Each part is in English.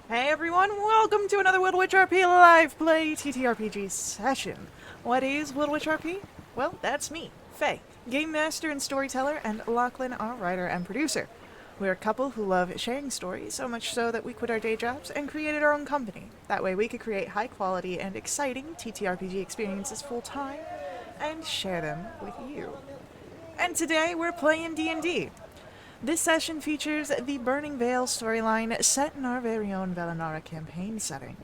Hey everyone, welcome to another Wildewitch RP live play TTRPG session. What is Wildewitch RP? Well, that's me, Faye, game master and storyteller, and Lachlan, our writer and producer. We're a couple who love sharing stories, so much so that we quit our day jobs and created our own company. That way we could create high quality and exciting TTRPG experiences full time and share them with you. And today we're playing D&D. This session features the Burning Veil storyline set in our very own Valinara campaign setting.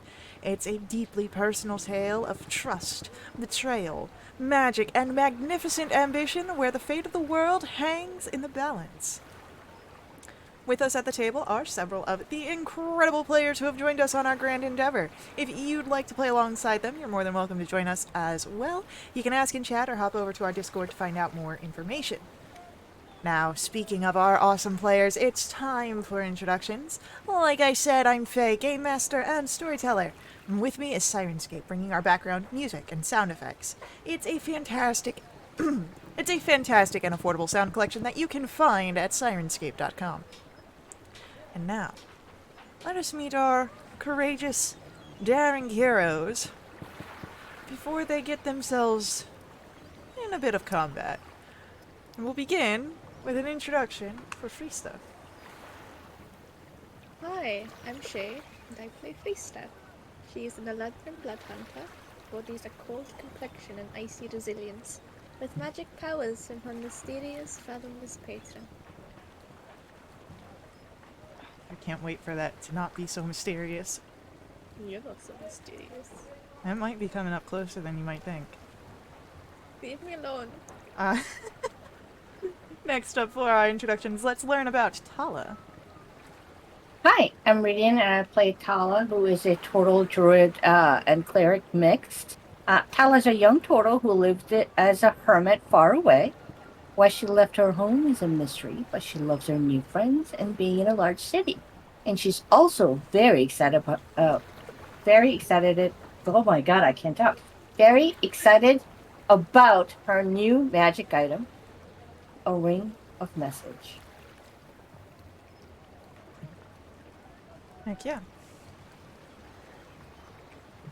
It's a deeply personal tale of trust, betrayal, magic, and magnificent ambition where the fate of the world hangs in the balance. With us at the table are several of the incredible players who have joined us on our grand endeavor. If you'd like to play alongside them, you're more than welcome to join us as well. You can ask in chat or hop over to our Discord to find out more information. Now, speaking of our awesome players, it's time for introductions. Like I said, I'm Faye, game master and storyteller. And with me is Sirenscape, bringing our background music and sound effects. It's a fantastic and affordable sound collection that you can find at sirenscape.com. And now, let us meet our courageous, daring heroes before they get themselves in a bit of combat. And we'll begin with an introduction for Free Stuff. Hi, I'm Shay, and I play Freestep. She is an Eladrin blood hunter, bodies a cold complexion and icy resilience, with magic powers from her mysterious, fathomless patron. I can't wait for that to not be so mysterious. You're not so mysterious. That might be coming up closer than you might think. Leave me alone. Next up for our introductions, let's learn about Tala. Hi, I'm Ridian and I play Tala, who is a turtle druid and cleric mixed. Tala's a young turtle who lived as a hermit far away. Why she left her home is a mystery, but she loves her new friends and being in a large city. And she's also very excited oh my god, I can't talk. Very excited about her new magic item, a ring of message. Heck yeah.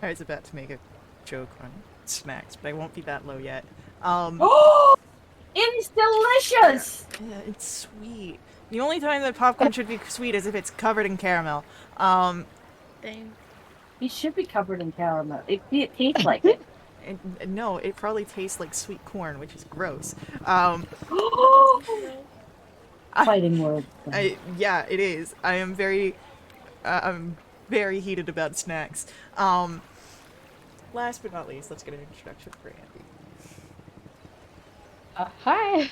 I was about to make a joke on snacks, but I won't be that low yet. Oh, it is delicious! Yeah, it's sweet. The only time that popcorn should be sweet is if it's covered in caramel. Dang. It should be covered in caramel. It tastes like it. No, it probably tastes like sweet corn, which is gross. Fighting words. Yeah, it is. I'm very heated about snacks. Last but not least, let's get an introduction for Andy. Hi,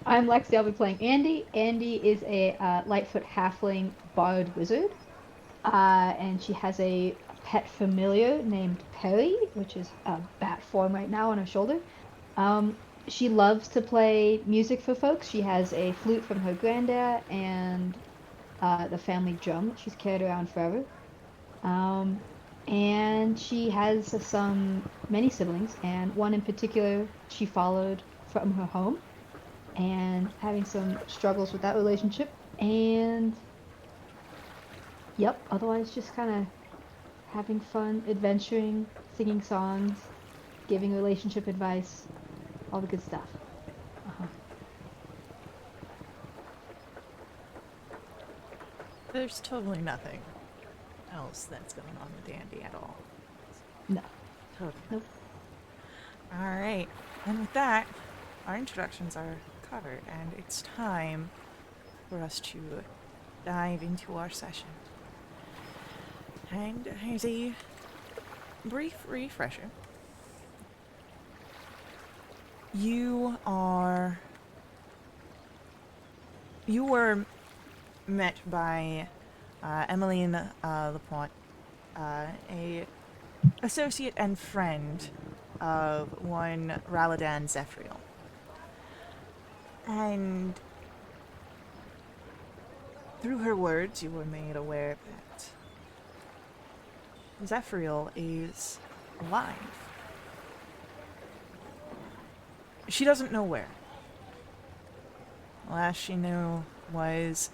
I'm Lexi. I'll be playing Andy. Andy is a Lightfoot halfling bard wizard, and she has a pet familiar named Perry, which is a bat form right now on her shoulder. She loves to play music for folks. She has a flute from her granddad and the family drum that she's carried around forever. And she has many siblings, and one in particular she followed from her home, and having some struggles with that relationship. And yep, otherwise just kind of having fun, adventuring, singing songs, giving relationship advice, all the good stuff. There's totally nothing else that's going on with Andy at all. No. Totally. Nope. Alright, and with that, our introductions are covered, and it's time for us to dive into our session. And here's a brief refresher. You were met by Emmeline Lapointe, a associate and friend of one Raladan Zephyriel. And through her words, you were made aware that Zephyriel is alive. She doesn't know where. The last she knew was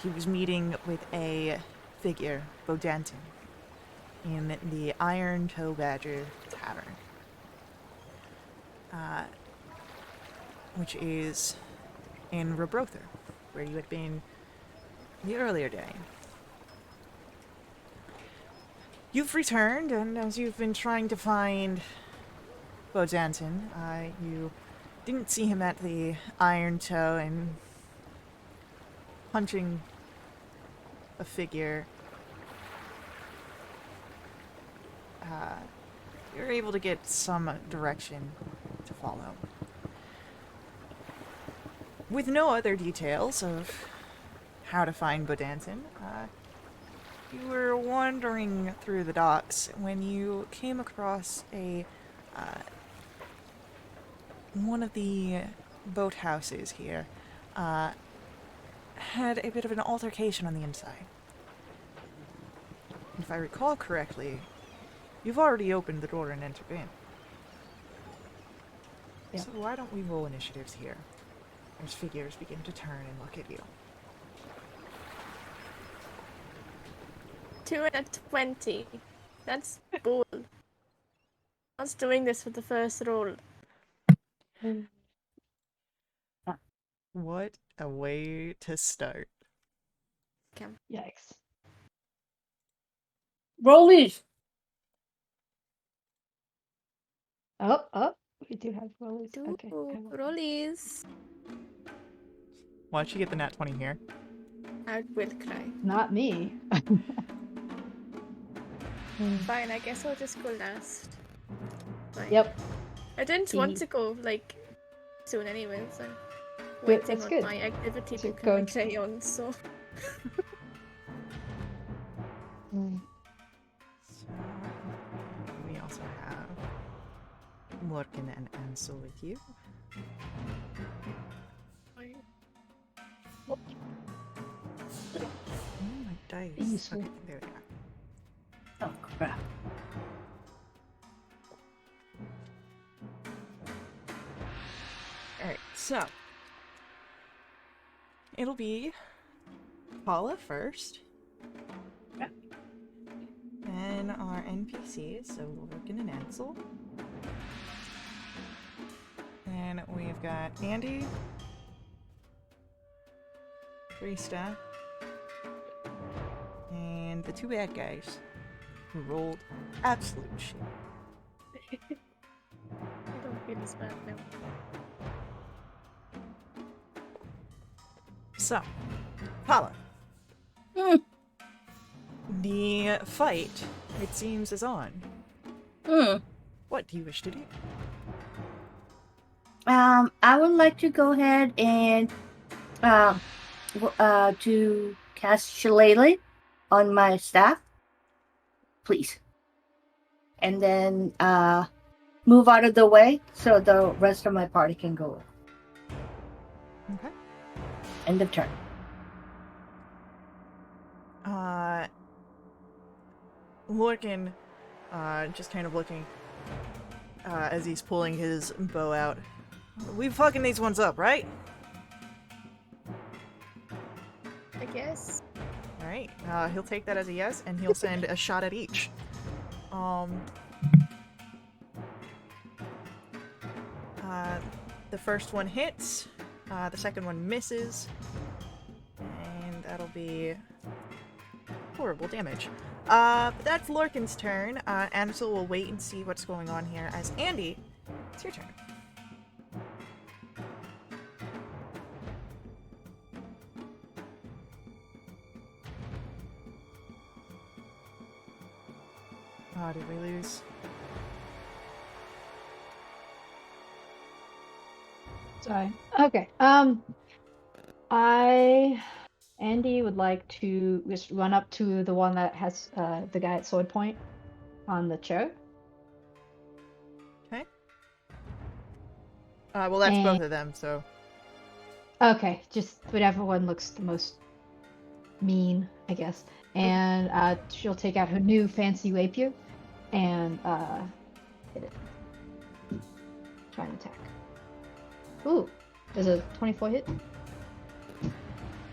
he was meeting with a figure, Bodanton, in the Iron Toe Badger Tavern, which is in Rebrother, where you had been the earlier day. You've returned, and as you've been trying to find Bodanton, you didn't see him at the Iron Toe, and punching a figure, you're able to get some direction to follow. With no other details of how to find Bodanton, you were wandering through the docks when you came across one of the boathouses here. Had a bit of an altercation on the inside. If I recall correctly, you've already opened the door and entered in. Yeah. So why don't we roll initiatives here? As figures begin to turn and look at you. 2 and a 20. That's bold. I was doing this for the first roll. What a way to start. Yikes. Rollies. Oh, we do have rollies. Okay. Ooh, I will- rollies. Why'd you get the nat 20 here? I will cry. Not me. Fine, I guess I'll just go last. Fine. Yep. I didn't want to go, like, soon anyway, so waiting that's on good. my activity to So come go- carry on, so... So, we also have Lorcan and Ansel with you. Oh, my dice. Useful. Okay, there they are. Oh crap. Alright, so it'll be Paula first. Yep. Then our NPCs, so Lorcan and Ansel. Then we've got Andy, Krista, and the two bad guys who rolled absolute shit. I don't feel as bad now. So, Paula. Hmm. The fight, it seems, is on. What do you wish to do? I would like to go ahead and to cast Shillelagh on my staff, please, and then move out of the way so the rest of my party can go. Okay. End of turn. Lorcan, just kind of looking, as he's pulling his bow out. We fucking these ones up, right? I guess. Alright, he'll take that as a yes, and he'll send a shot at each. The first one hits, the second one misses, and that'll be horrible damage. But that's Lorcan's turn. Ansel will wait and see what's going on here. As Andy, it's your turn. Oh, did we lose? Sorry. Okay. Andy would like to just run up to the one that has the guy at sword point on the chair. Okay. Well, that's And- both of them, so. Okay, just whatever one looks the most mean, I guess. And she'll take out her new fancy rapier and hit it. Try and attack. Ooh, does a 24 hit?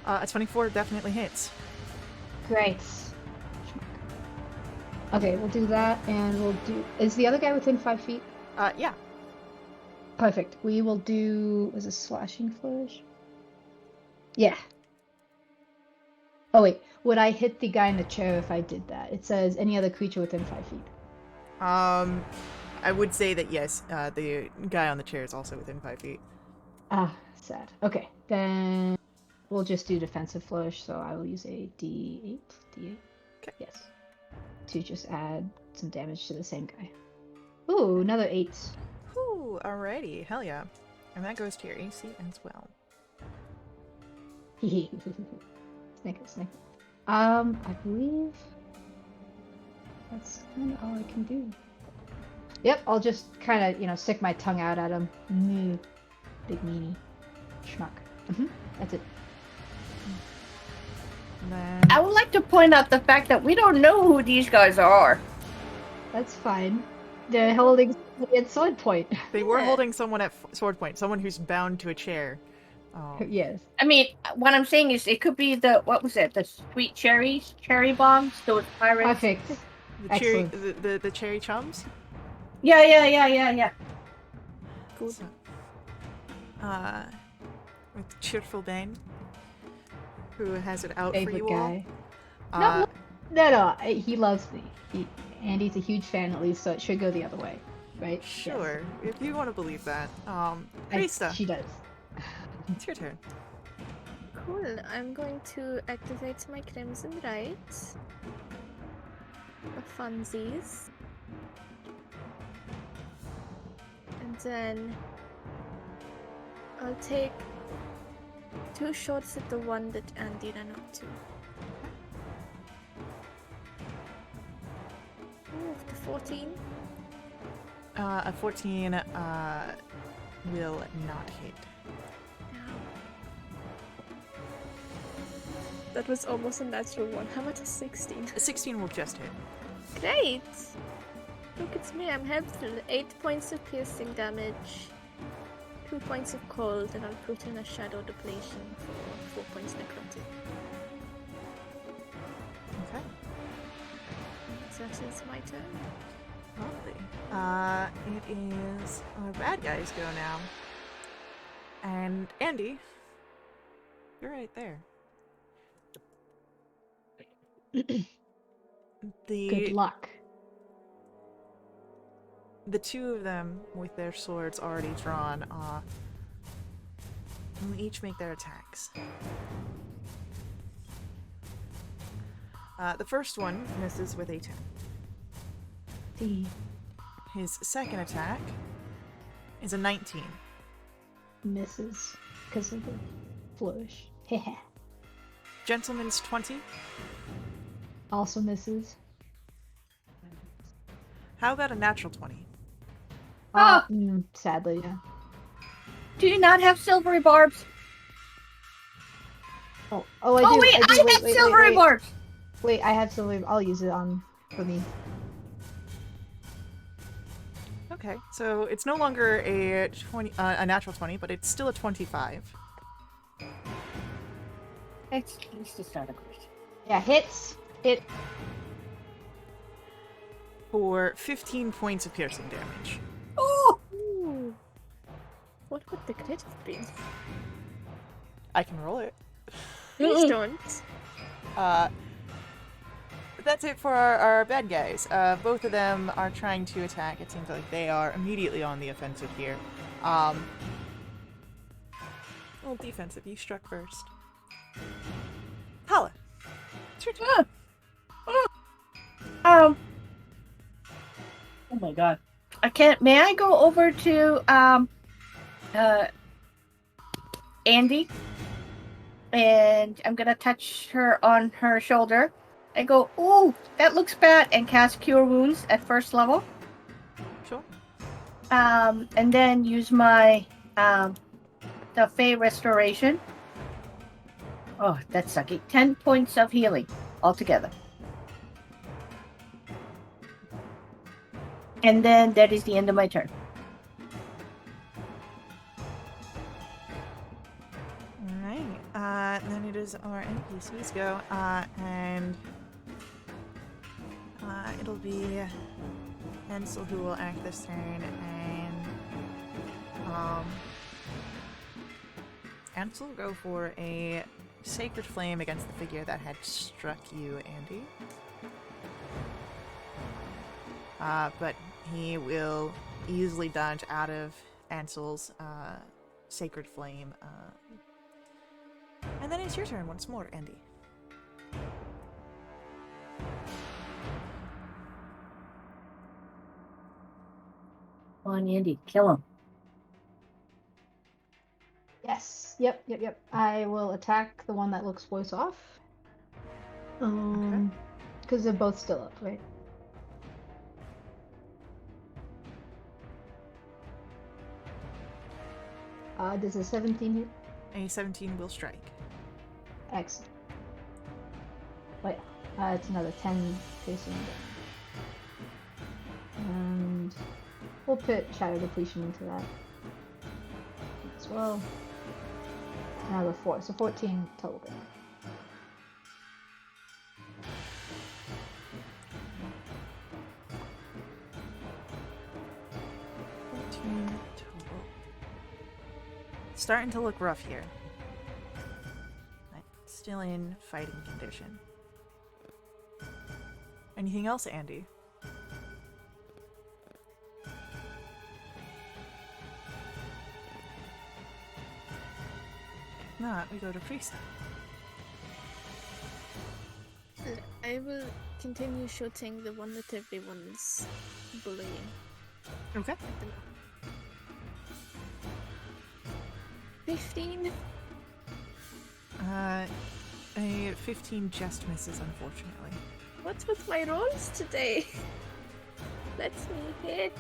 A 24 definitely hits. Great. Okay, we'll do that, and we'll do. Is the other guy within 5 feet? Yeah. Perfect. We will do. Was it slashing flourish? Yeah. Oh wait, would I hit the guy in the chair if I did that? It says any other creature within 5 feet. I would say that yes, the guy on the chair is also within 5 feet. Ah, sad. Okay, then we'll just do defensive flourish. So I will use a D8. D8. Okay. Yes. To just add some damage to the same guy. Ooh, another 8. Whew, alrighty, hell yeah. And that goes to your AC as well. Snake it, snake it. I believe that's kind of all I can do. Yep, I'll just kind of, stick my tongue out at him. Big meanie. Schmuck. That's it. And then... I would like to point out the fact that we don't know who these guys are. That's fine. They're holding somebody at sword point. They were holding someone at sword point, someone who's bound to a chair. Yes. I mean, what I'm saying is it could be what was it? The sweet cherries? Cherry bombs? Those pirates? Perfect. The cherry, Excellent. the cherry chums? Yeah. Cool. So, with Cheerful Bane, who has it out for Favorite you guy. all. No. He loves me. Andy's a huge fan, at least, so it should go the other way, right? Sure, if you want to believe that. Yes. Krista, She does. it's your turn. Cool. I'm going to activate my Crimson Rights. For funsies. And then I'll take 2 shots at the one that Andy ran up to. Ooh, the 14. A 14 will not hit. That was almost a natural one. How about a 16? A 16 will just hit. Great! Look, it's me. I'm helpful. 8 points of piercing damage, 2 points of cold, and I'll put in a shadow depletion for 4 points necrotic. Okay. So that is my turn. Lovely. It is our bad guys go now. And Andy, you're right there. Good luck. The two of them, with their swords already drawn, will each make their attacks. The first one misses with a 10. His second attack is a 19. Misses because of the flourish. Gentleman's 20. Also misses. How about a natural 20? Sadly, yeah. Do you not have silvery barbs? I do. Oh wait, I have silvery barbs! Wait, I have silvery. I'll use it for me. Okay, so it's no longer a a natural 20, but it's still a 25. It's just not a question. Yeah, hits. Hit. For 15 points of piercing damage. Oh! Ooh. What would the crit have been? I can roll it. Please don't. But that's it for our bad guys. Both of them are trying to attack. It seems like they are immediately on the offensive here. Well, defensive. You struck first. Hala, it's your turn. Oh my god. I can't. May I go over to Andy? And I'm gonna touch her on her shoulder. I go, ooh, that looks bad, and cast Cure Wounds at first level. Sure. And then use my the Fey Restoration. Oh, that's sucky. 10 points of healing altogether. And then that is the end of my turn. Alright, then it is our NPCs go, and it'll be Ansel who will act this turn, and Ansel will go for a Sacred Flame against the figure that had struck you, Andy. But he will easily dodge out of Ansel's Sacred Flame. And then it's your turn once more, Andy. Come on, Andy, kill him. Yes. Yep. I will attack the one that looks worse off. Because they're both still up, right? Does a 17 hit? A 17 will strike. Excellent. Wait, it's another 10 piercing. And we'll put Shadow Depletion into that as well. Another 4, so 14 total damage. Starting to look rough here. Still in fighting condition. Anything else, Andy? If not, we go to Priest. I will continue shooting the one that everyone's bullying. Okay. 15? A 15 just misses, unfortunately. What's with my rolls today? Let me hit.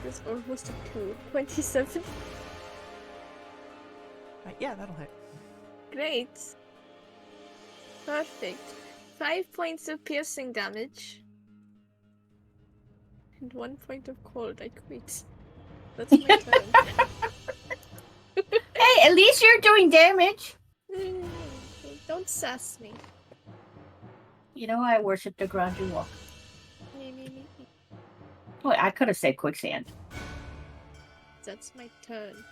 That is almost a 2. 27. Yeah, that'll hit. Great. Perfect. 5 points of piercing damage. And 1 point of cold. I quit. That's my turn. Hey, at least you're doing damage. Don't sass me. You know, I worship the ground you walk. Me. Boy, I could have said quicksand. That's my turn.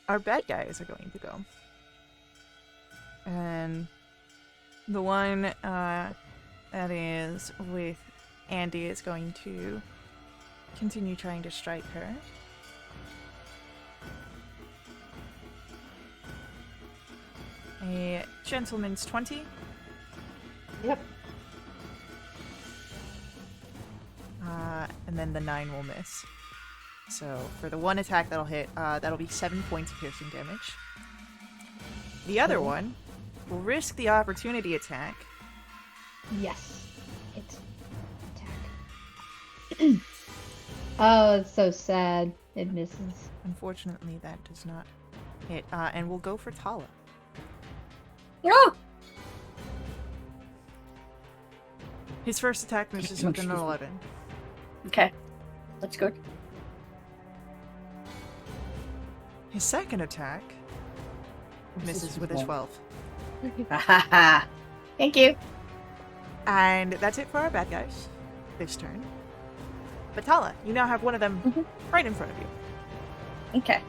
Our bad guys are going to go. And the one that is with Andy is going to continue trying to strike her. A gentleman's 20. Yep. And then the 9 will miss. So for the one attack that'll hit, that'll be 7 points of piercing damage. The other one will risk the opportunity attack. Yes. It's attack. Oh, it's so sad. It misses. Unfortunately, that does not hit. And we'll go for Tala. No! His first attack misses with an 11. Okay. That's good. His second attack misses with a 12. Thank you. And that's it for our bad guys this turn. But Tala, you now have one of them right in front of you. Okay.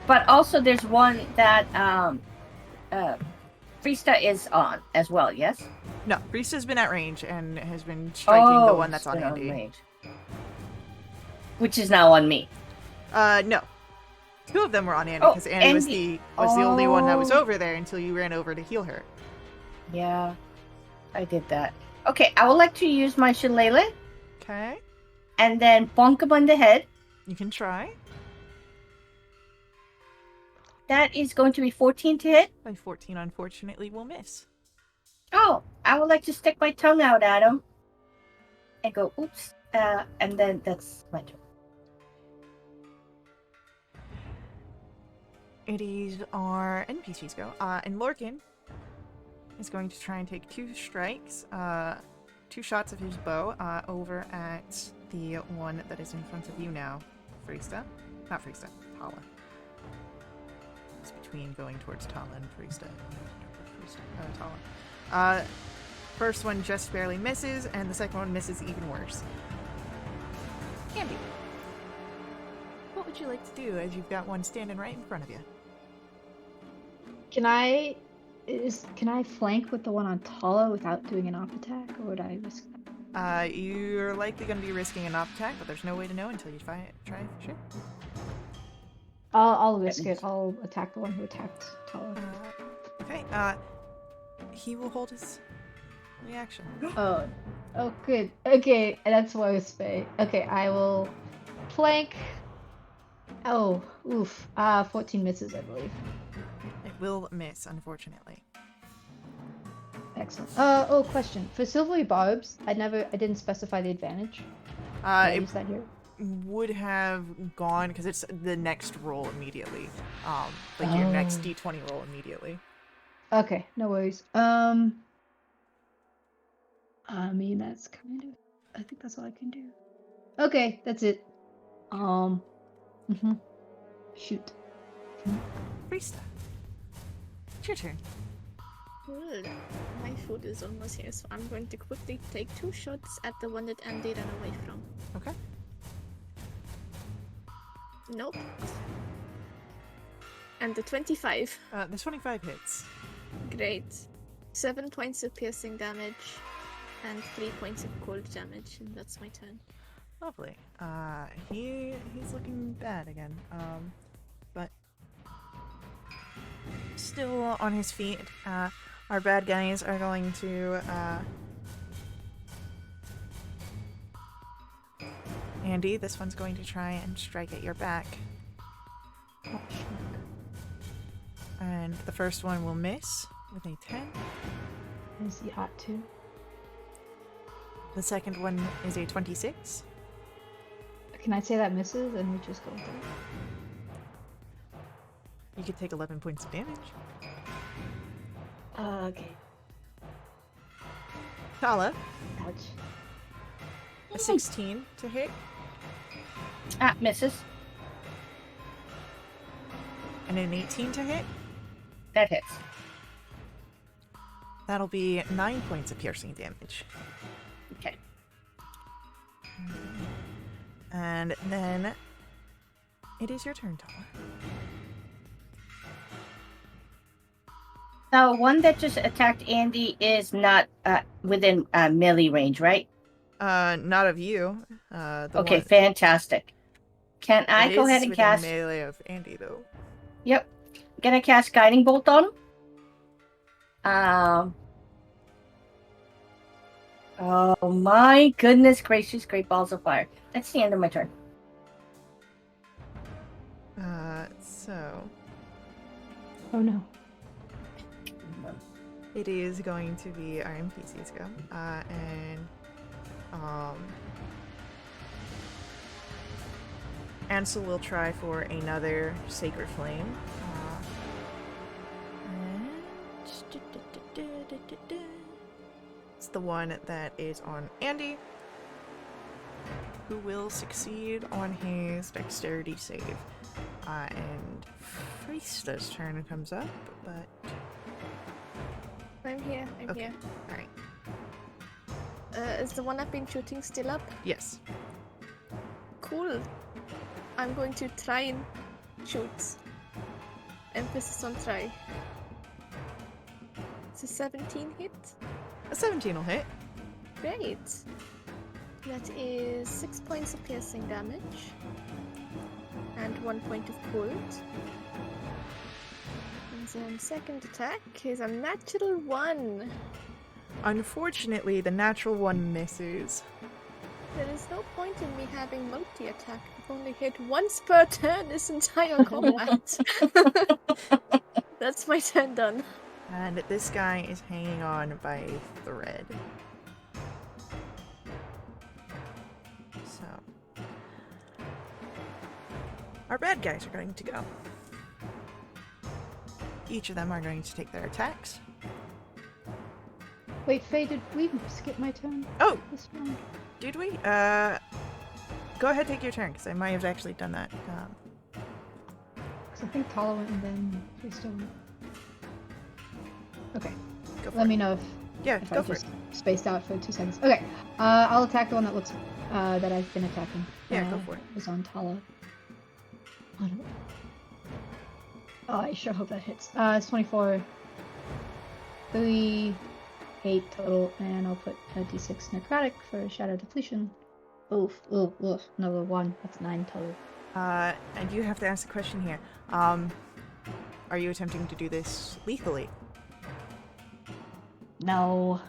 But also there's one that Frista is on as well, yes? No, Priest has been at range and has been striking the one that's on it's been Andy. range. Which is now on me. No. 2 of them were on Andy because Andy was the only one that was over there until you ran over to heal her. Yeah, I did that. Okay, I would like to use my shillelagh Okay. and then bonk him on the head. You can try. That is going to be 14 to hit. By 14, unfortunately, will miss. Oh, I would like to stick my tongue out at him and go, oops. And then that's my turn. It is our NPCs go. And Lorcan is going to try and take 2 strikes, 2 shots of his bow over at the one that is in front of you now. Frista. Not Frista, Tala. It's between going towards Tala and Frista. Tala. first one just barely misses, and the second one misses even worse. Andy, what would you like to do as you've got one standing right in front of you? Can I flank with the one on Tala without doing an off attack, or would I risk that? You're likely going to be risking an off attack, but there's no way to know until you try for sure. I'll risk it. I'll attack the one who attacked Tala. Okay, he will hold his reaction. Oh, good. Okay, that's worse, Faye. Okay, I will flank. Oh, oof. 14 misses, I believe. It will miss, unfortunately. Excellent. Question. For silvery barbs, I didn't specify the advantage. I It use that here. would have gone because it's the next roll immediately. Like your next d20 roll immediately. Okay, no worries. I mean, that's kind of. I think that's all I can do. Okay, that's it. Shoot. Priesta, it's your turn. Cool. My food is almost here, so I'm going to quickly take 2 shots at the one that Andy ran away from. Okay. Nope. And the 25. The 25 hits. Great. 7 points of piercing damage and 3 points of cold damage, and that's my turn. Lovely. He's looking bad again. But still on his feet. Our bad guys are going to Andy, this one's going to try and strike at your back. Oh, shoot. And the first one will miss with a 10. Is he ought to? The second one is a 26. Can I say that misses and we just go with it? You could take 11 points of damage. Okay. Tala, Ouch. a 16 to hit, Misses. and an 18 to hit. That hits. That'll be 9 points of piercing damage. Okay. And then it is your turn, Tala. The one that just attacked Andy is not within melee range, right? Not of you. Okay, one- fantastic. Can I it go is ahead and within cast? melee of Andy, though. Yep. Gonna cast Guiding Bolt on him. Oh my goodness gracious, great balls of fire. That's the end of my turn. So Oh no. it is going to be our NPCs go. Ansel will try for another Sacred Flame. It's the one that is on Andy, who will succeed on his dexterity save. And Priesta's turn comes up, but... I'm here. I'm Okay. here. Alright. Is the one I've been shooting still up? Yes. Cool. I'm going to try and shoot. Emphasis on try. It's a 17 hit. A 17 will hit. Great. That is 6 points of piercing damage. And 1 point of cold. And then second attack is a natural 1. Unfortunately, the natural one misses. There is no point in me having multi-attack. I've only hit once per turn this entire combat. That's my turn done. And this guy is hanging on by a thread. So... our bad guys are going to go. Each of them are going to take their attacks. Wait, Faye, did we skip my turn Oh, this round? did we? Go ahead, take your turn, because I might have actually done that. Because I think Tala went and then Priesta went. Okay. Go for Let it. me know Yeah, If go I for just it. spaced out for 2 seconds. Okay. I'll attack the one that looks that I've been attacking. Yeah, go for it. Was on Tala. Oh, no. Oh, I sure hope that hits. It's 24. 3, 8 total, and I'll put a d6 necrotic for shadow depletion. Oof, oof, oof. Another 1. That's 9 total. And you have to ask the question here. Are you attempting to do this lethally? No.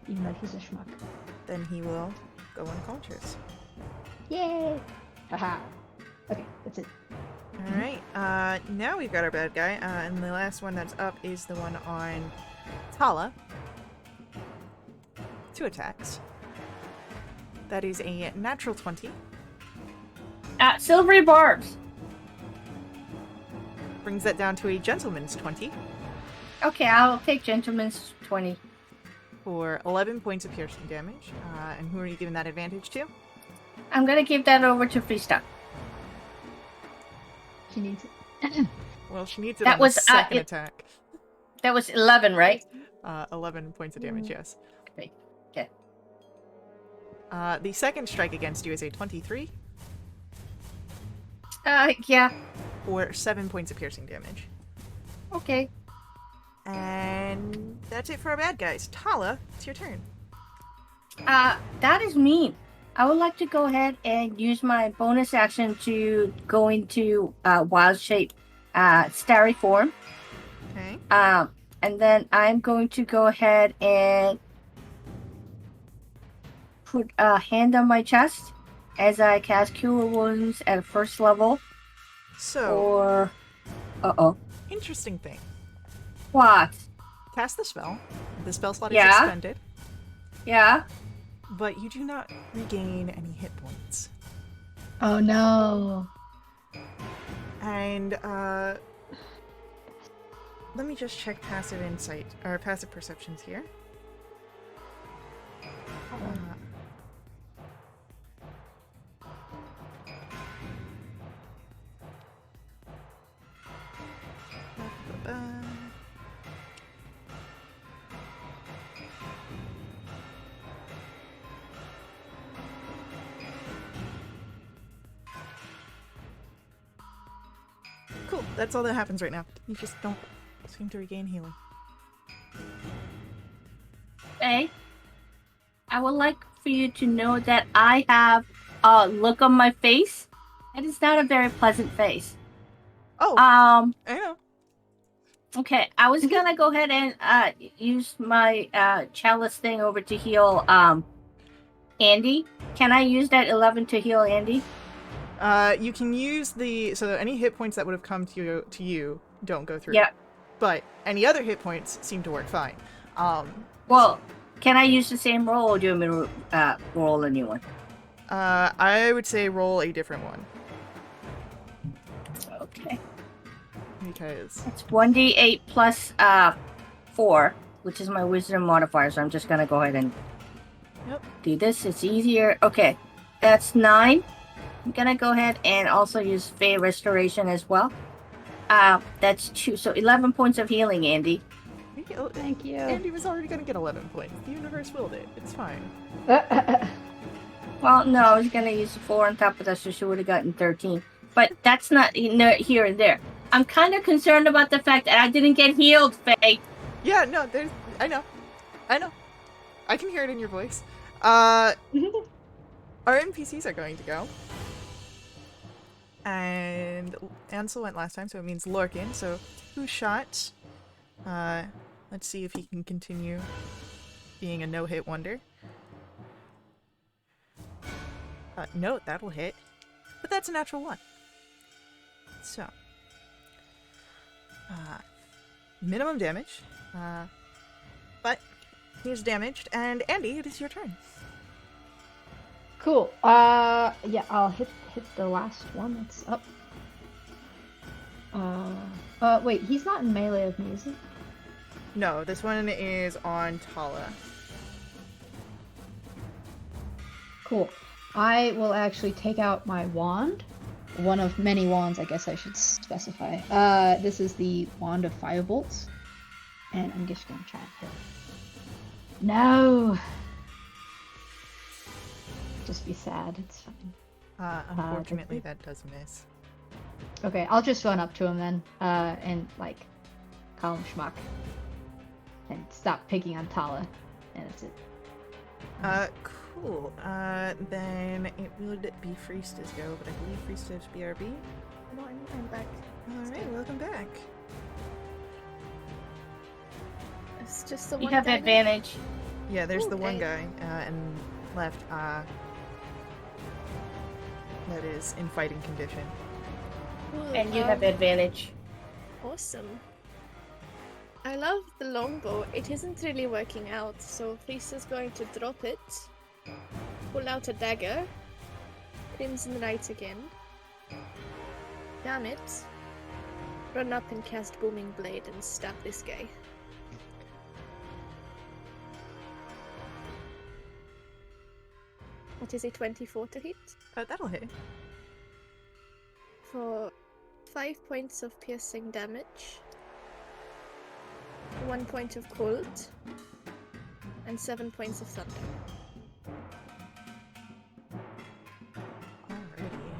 Even though he's a schmuck. Then he will go unconscious. Yay! Haha. Okay, that's it. Alright, now we've got our bad guy, and the last one that's up is the one on Tala. 2 attacks. That is a natural 20. Silvery barbs. Brings that down to a gentleman's 20 Okay, I'll take gentleman's 20. for 11 points of piercing damage. And who are you giving that advantage to? I'm gonna give that over to Freesta. She needs it. Well, she needs it That on was, the second attack. That was 11, right? 11 points of damage, yes. Okay. Okay. The second strike against you is a 23 Yeah. for 7 points of piercing damage. Okay. And that's it for our bad guys. Tala, it's your turn. That is mean. I would like to go ahead and use my bonus action to go into wild shape starry form. Okay. And then I'm going to go ahead and put a hand on my chest as I cast Cure Wounds at first level. So, Or uh-oh. interesting thing. What? Cast the spell. The spell slot is Yeah? expended, Yeah? but you do not regain any hit points. Oh no. And let me just check passive insight or passive perceptions here. Cool, that's all that happens right now. You just don't seem to regain healing. Hey, I would like for you to know that I have a look on my face. It is not a very pleasant face. Oh, I know. Okay, I was gonna go ahead and use my chalice thing over to heal Andy. Can I use that 11 to heal Andy? You can use so any hit points that would have come to you don't go through. Yeah. But any other hit points seem to work fine. Well, can I use the same roll, or do you want me to roll a new one? I would say roll a different one Okay. because It's 1d8 plus 4, which is my wisdom modifier, so I'm just gonna go ahead and do this. It's easier. Okay, that's 9. I'm gonna go ahead and also use Fey Restoration as well. That's 2, so 11 points of healing, Andy. Thank you. Andy was already going to get 11 points. The universe willed it. It's fine. Well, no, I was gonna use 4 on top of that, so she would have gotten 13. But that's not here and there. I'm kind of concerned about the fact that I didn't get healed, Faye. Yeah, no, I know. I can hear it in your voice. Our NPCs are going to go. And Ansel went last time, so it means Lorcan. So, who's shot? Let's see if he can continue being a no-hit wonder. No, that'll hit. But that's a natural 1. So. Minimum damage. But he's damaged. And Andy, it is your turn. Cool. Yeah, I'll hit the last one that's up. Wait, he's not in melee with me, is he? No, this one is on Tala. Cool. I will actually take out my wand. One of many wands, I guess I should specify. This is the Wand of Firebolts. And I'm just gonna try and hit. No! Just be sad, it's fine. Unfortunately, that does miss. Okay, I'll just run up to him then, and like call him schmuck. And stop picking on Tala. And that's it. Cool. Then it would be Freesta's go, but I believe Freesta's BRB. No, I'm back. Alright, welcome back. It's just the You one have guy advantage. Yeah, there's the one Okay. guy, and left, that is in fighting condition. Cool, And you have advantage. Awesome. I love the longbow. It isn't really working out, so Fleece is going to drop it, pull out a dagger, Crimson Knight again. Damn it. Run up and cast Booming Blade and stab this guy. What is it, 24 to hit? That'll hit. For 5 points of piercing damage, 1 point of cold, and 7 points of thunder. Alrighty.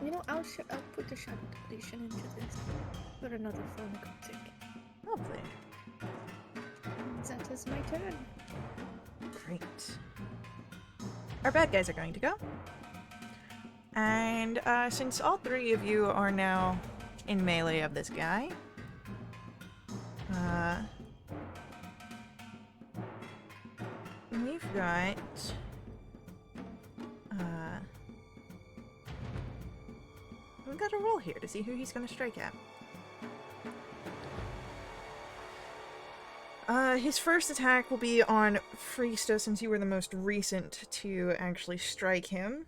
You know, I'll put a shadow depletion into this for another pharmaceutic. Lovely. That is my turn. Great. Our bad guys are going to go. And since all three of you are now in melee of this guy, we've got we've got a roll here to see who he's going to strike at. His first attack will be on Freesta, since you were the most recent to actually strike him.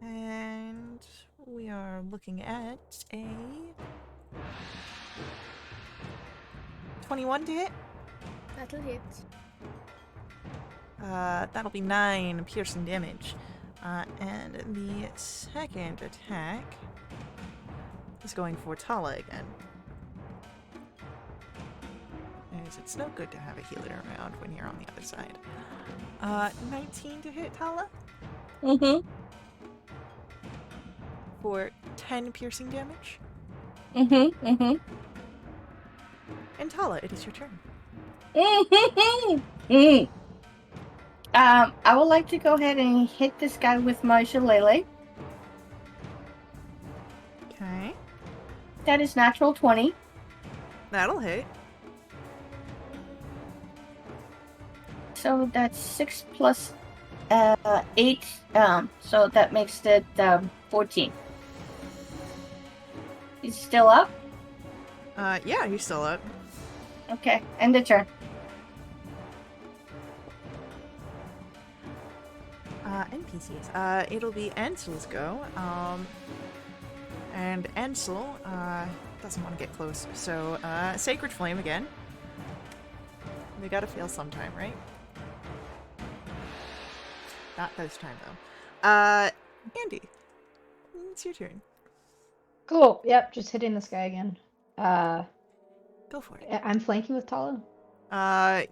And we are looking at a 21 to hit. That'll hit. That'll be 9 piercing damage. And the second attack is going for Tala again. As it's no good to have a healer around when you're on the other side. 19 to hit Tala Mm-hmm. for 10 piercing damage. Mm-hmm. Mm-hmm. And Tala, it is your turn. Mm-hmm. I would like to go ahead and hit this guy with my shillelagh. Okay. That is natural 20. That'll hit. So that's 6 plus 8. So that makes it 14. He's still up? Yeah, he's still up. Okay, end the turn. NPCs. It'll be Ansel's go. And Ansel, doesn't want to get close. So, Sacred Flame again. They gotta fail sometime, right? Not this time, though. Andy, it's your turn. Cool. Yep, just hitting this guy again. Go for it. I'm flanking with Tala. I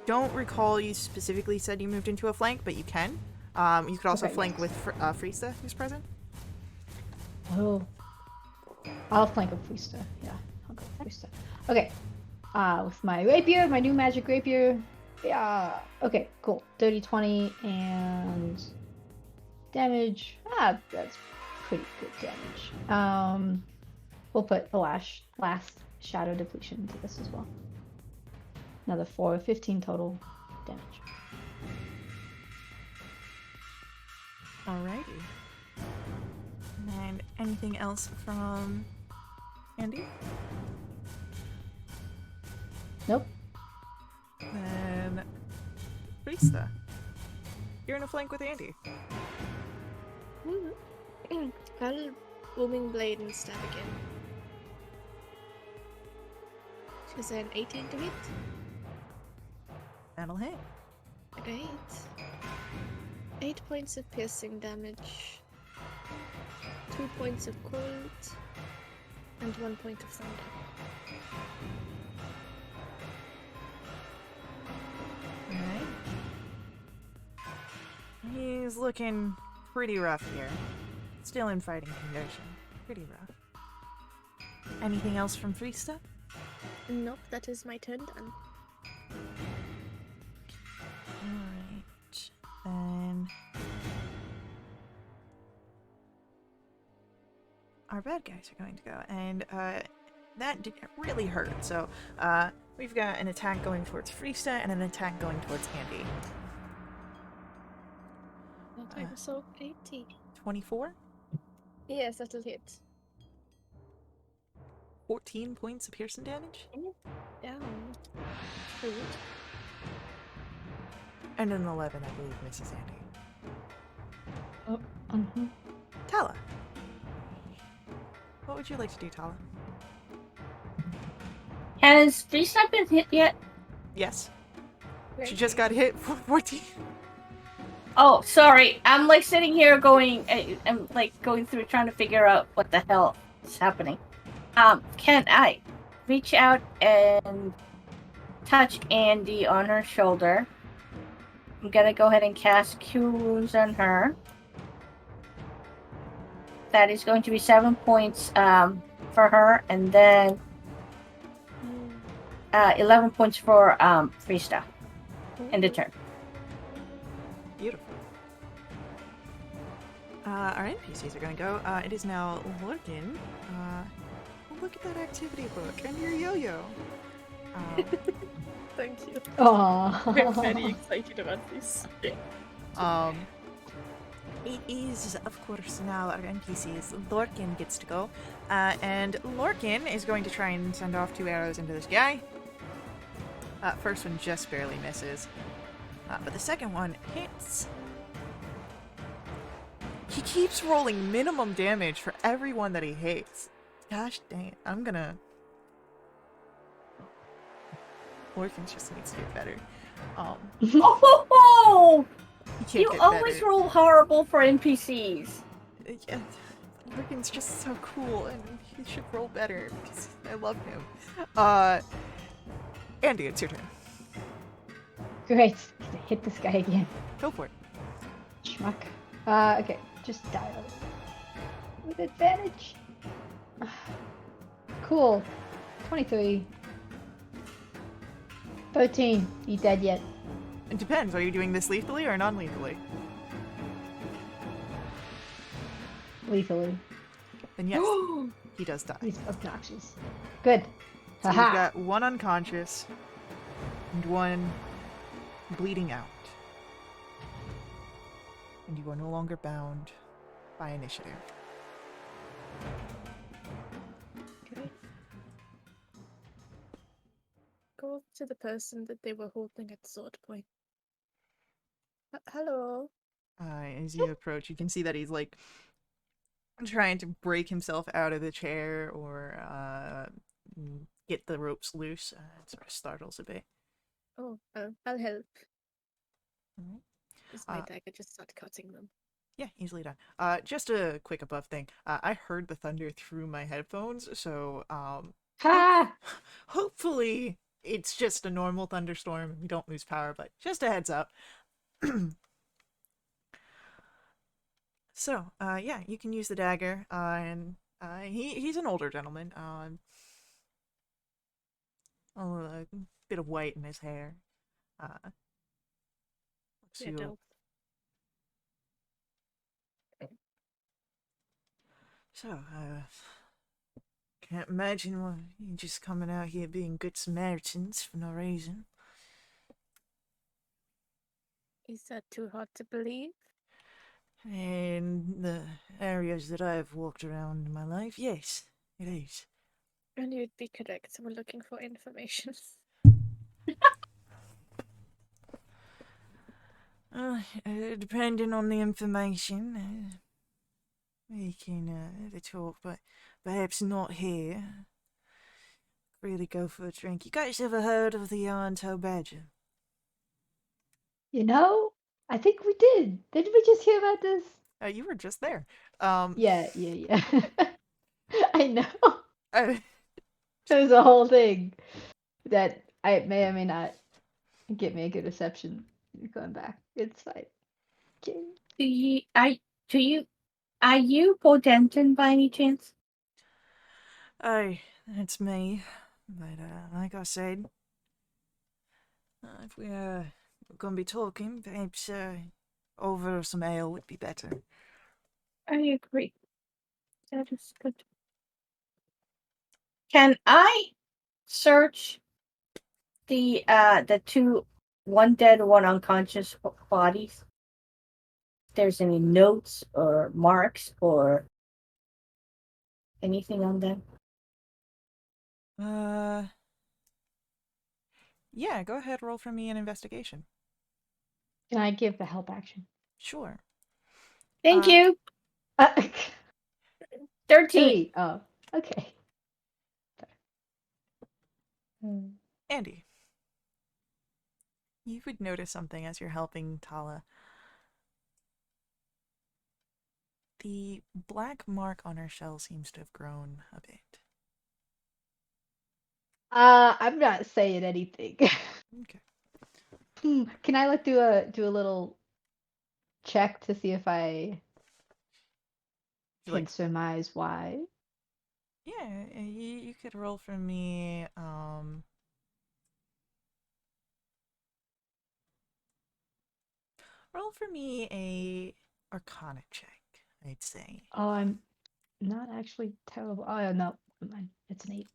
don't recall you specifically said you moved into a flank, but you can. You could also Okay, flank yes. with Freesta, who's present. Oh. I'll flank with Freesta. Yeah, I'll go with Freesta. Okay. With my rapier, my new magic rapier. Yeah. Okay, cool. 30, 20, and damage. That's pretty good damage. We'll put the last shadow depletion into this as well. Another 4, 15 total damage. Alrighty. And anything else from Andy? Nope. Then Freesta. You're in a flank with Andy. I'll Booming Blade and stab again. She's an 18 to hit. That'll hit. Great. 8 points of piercing damage. 2 points of cold. And 1 point of thunder. Alright. He's looking pretty rough here. Still in fighting condition. Pretty rough. Anything else from Freesta? Nope, that is my turn done. Alright. Then our bad guys are going to go. And that did really hurt. So we've got an attack going towards Freesta and an attack going towards Andy. That was so 80. 24? Yes, that'll hit. 14 points of piercing damage? Down. Food. And an 11, I believe, misses Andy. Oh, Tala. What would you like to do, Tala? Has Freesta been hit yet? Yes. She Great. just got hit for 14. Oh, sorry. I'm like sitting here going, I'm like going through trying to figure out what the hell is happening. Can I reach out and touch Andy on her shoulder? I'm gonna go ahead and cast Cure Wounds on her. That is going to be 7 points for her, and then 11 points for Freesta. End of turn. Beautiful. Our NPCs are going to go. It is now Lurkin. Look at that activity book and your yo-yo. Thank you. oh. I'm very excited about this. It is, of course, now our NPCs. Lorkin gets to go. And Lorkin is going to try and send off 2 arrows into this guy. First one just barely misses. But the second one hits. He keeps rolling minimum damage for everyone that he hates. Gosh dang it. I'm gonna... Lorkin just needs to get better. Oh! He can't You get always better. roll horrible for NPCs. Yeah, Lurkin's just so cool, and he should roll better because I love him. Andy, it's your turn. Great. Gonna hit this guy again. Go for it. Schmuck. Okay. Just dial. With advantage. Cool. 23. 13. You dead yet? It depends. Are you doing this lethally or non-lethally? Lethally. Then yes, he does die. He's obnoxious. Good. So you've Haha. got 1 unconscious and 1 bleeding out. And you are no longer bound by initiative. Okay. Go up to the person that they were holding at sword point. Hello. As you approach, you can see that he's like trying to break himself out of the chair or get the ropes loose. It sort of startles a bit. Oh, I'll help. Alright. Is my dagger just start cutting them? Yeah, easily done. Just a quick above thing. I heard the thunder through my headphones, so Ha! hopefully it's just a normal thunderstorm and we don't lose power, but just a heads up. So, yeah, you can use the dagger, and he's an older gentleman. A bit of white in his hair. Looks Yeah, you- don't. So, can't imagine why you just coming out here being good Samaritans for no reason. Is that too hard to believe? In the areas that I've walked around in my life, yes, it is. And you'd be correct. We're looking for information. Depending on the information, we can have a talk, but perhaps not here. Really go for a drink. You guys ever heard of the Yarntoe Badger? You know, I think we did. Did we just hear about this? You were just there. Yeah. I know. There's a whole thing that I may or may not get me a good reception going back. It's fine. Okay. Do you are you Bodenton by any chance? Aye, it's me. But like I said, if we're gonna be talking, perhaps over some ale would be better. I agree. That is good. Can I search the two, one dead, one unconscious bodies? If there's any notes or marks or anything on them? Uh, yeah, go ahead, roll for me an investigation. Can I give the help action? Sure. Thank Uh, you. Uh, 13. 3. Oh, okay. Andy, you would notice something as you're helping Tala. The black mark on her shell seems to have grown a bit. I'm not saying anything. Okay. Can I like do a little check to see if I You can like, surmise why? yeah, you could roll for me, roll for me a Arcana check, I'd say. Oh, I'm not actually terrible. Oh no, never mind. It's an 8.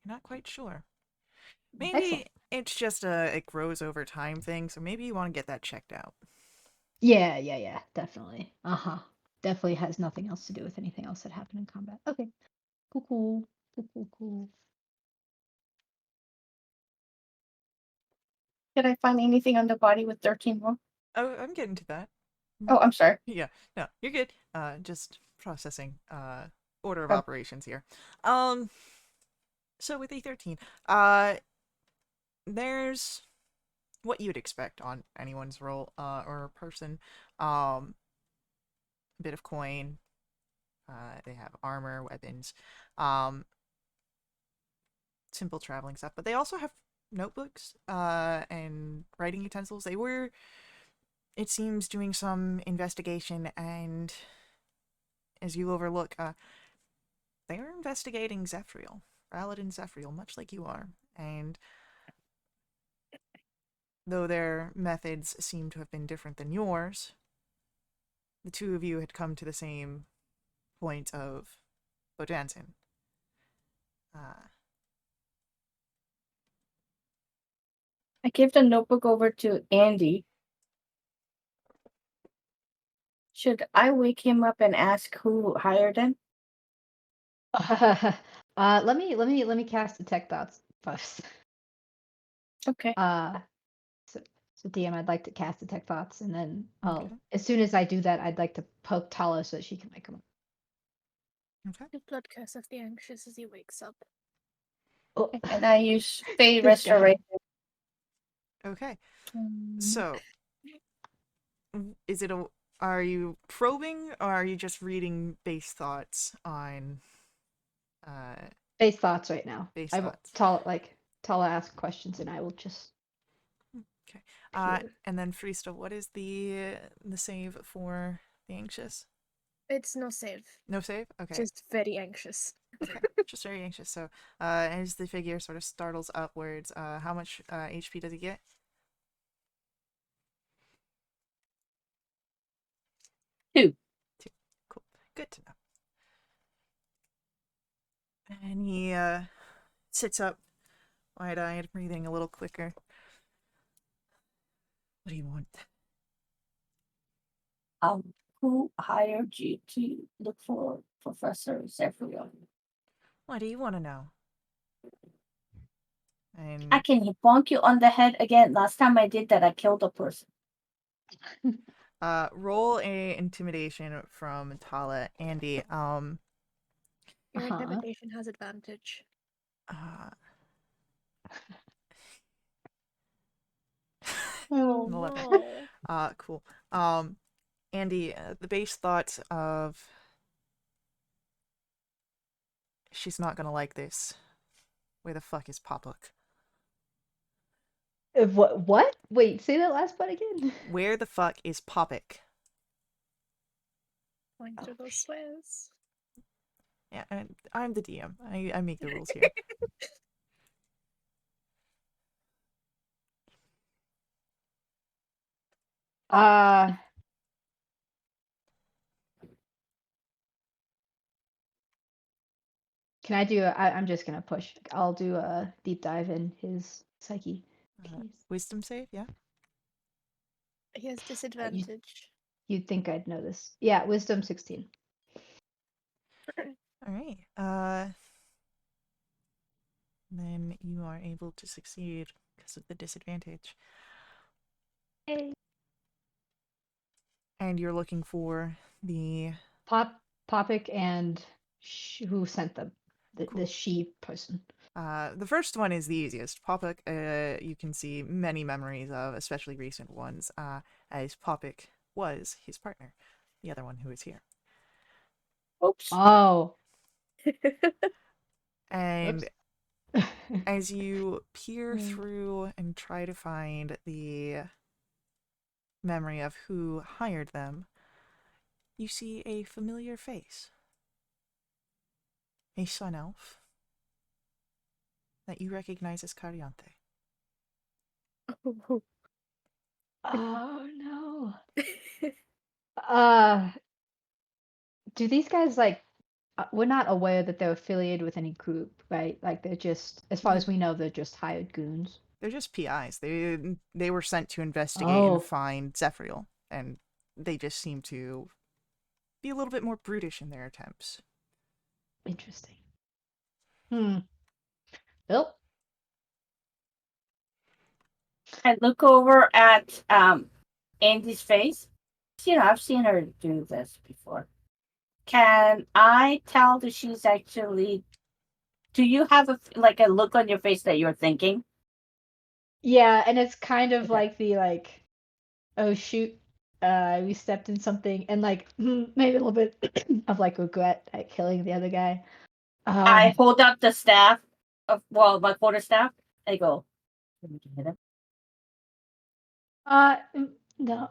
You're not quite sure. Excellent. Maybe it's just it grows over time thing, so maybe you want to get that checked out. Yeah, definitely. Uh-huh. Definitely has nothing else to do with anything else that happened in combat. Okay. Cool. Did I find anything on the body with 13 more? Oh, I'm getting to that. Oh, I'm sorry. Yeah, no, you're good. Just processing order of Oh, operations here. So with A13, there's what you'd expect on anyone's role or person. A bit of coin. They have armor, weapons, um, simple traveling stuff, but they also have notebooks and writing utensils. They were, it seems, doing some investigation, and as you overlook, they are investigating Zephyriel, Paladin Zephyriel, much like you are, and though their methods seem to have been different than yours, the two of you had come to the same point of Bodanton. Uh, I give the notebook over to Andy. Should I wake him up and ask who hired him? Let me cast detect thoughts first. Okay. Uh, so DM, I'd like to cast detect thoughts, and then okay. as soon as I do that, I'd like to poke Tala so that she can wake him up. Okay. The blood curse of the anxious as he wakes up. Oh, And I use Fey this guy. Restoration. Okay. Mm, So, is it a? Are you probing, or are you just reading base thoughts on Base thoughts right now. base I will thoughts? Tala ask questions, and I will just Okay. peer. And then Freesta, what is the save for the anxious? It's no save. No save. Okay. Just very anxious. Okay. Just very anxious. So, as the figure sort of startles upwards, how much HP does he get? 2. 2. Cool. Good to know. And he sits up, wide-eyed, breathing a little quicker. What do you want? Who hired you to look for Professor Zephyriel? What do you want to know? I And can bonk you on the head again. Last time I did that, I killed a person. roll a intimidation from Tala. Andy, Your Uh-huh. intimidation has advantage. uh, Oh 11. no. Cool. Andy, the base thoughts of She's not gonna like this. Where the fuck is Popuk? What? Wait, say that last part again. Where the fuck is Popuk? Going Oh, through those swears. Yeah, I'm the DM. I make the rules here. Uh, can I do? I'm just gonna push. I'll do a deep dive in his psyche. Please. Wisdom save, yeah? He has disadvantage. You'd think I'd know this. Yeah, wisdom 16. Alright. Then you are able to succeed because of the disadvantage. Hey. And you're looking for the Popik and who sent them? The Cool. she person. The first one is the easiest. Popuk, you can see many memories of, especially recent ones, as Popuk was his partner, the other one who is here. Oops. Oh. And Oops. as you peer Hmm. through and try to find the memory of who hired them, you see a familiar face. A sun elf that you recognize as Cariante. Oh no. Uh, do these guys like? We're not aware that they're affiliated with any group, right? Like they're just, as far as we know, they're just hired goons. They're just PIs. They were sent to investigate and Oh, find Zephyriel, and they just seem to be a little bit more brutish in their attempts. interesting. Bill? I look over at Andy's face. I've seen her do this before. Can I tell that she's actually? Do you have a look on your face that you're thinking? Yeah, and it's kind of Okay. like the like, oh shoot, we stepped in something, and like maybe a little bit of like regret at killing the other guy. I hold up the staff my quarterstaff. I go, "Can we hit him?" No,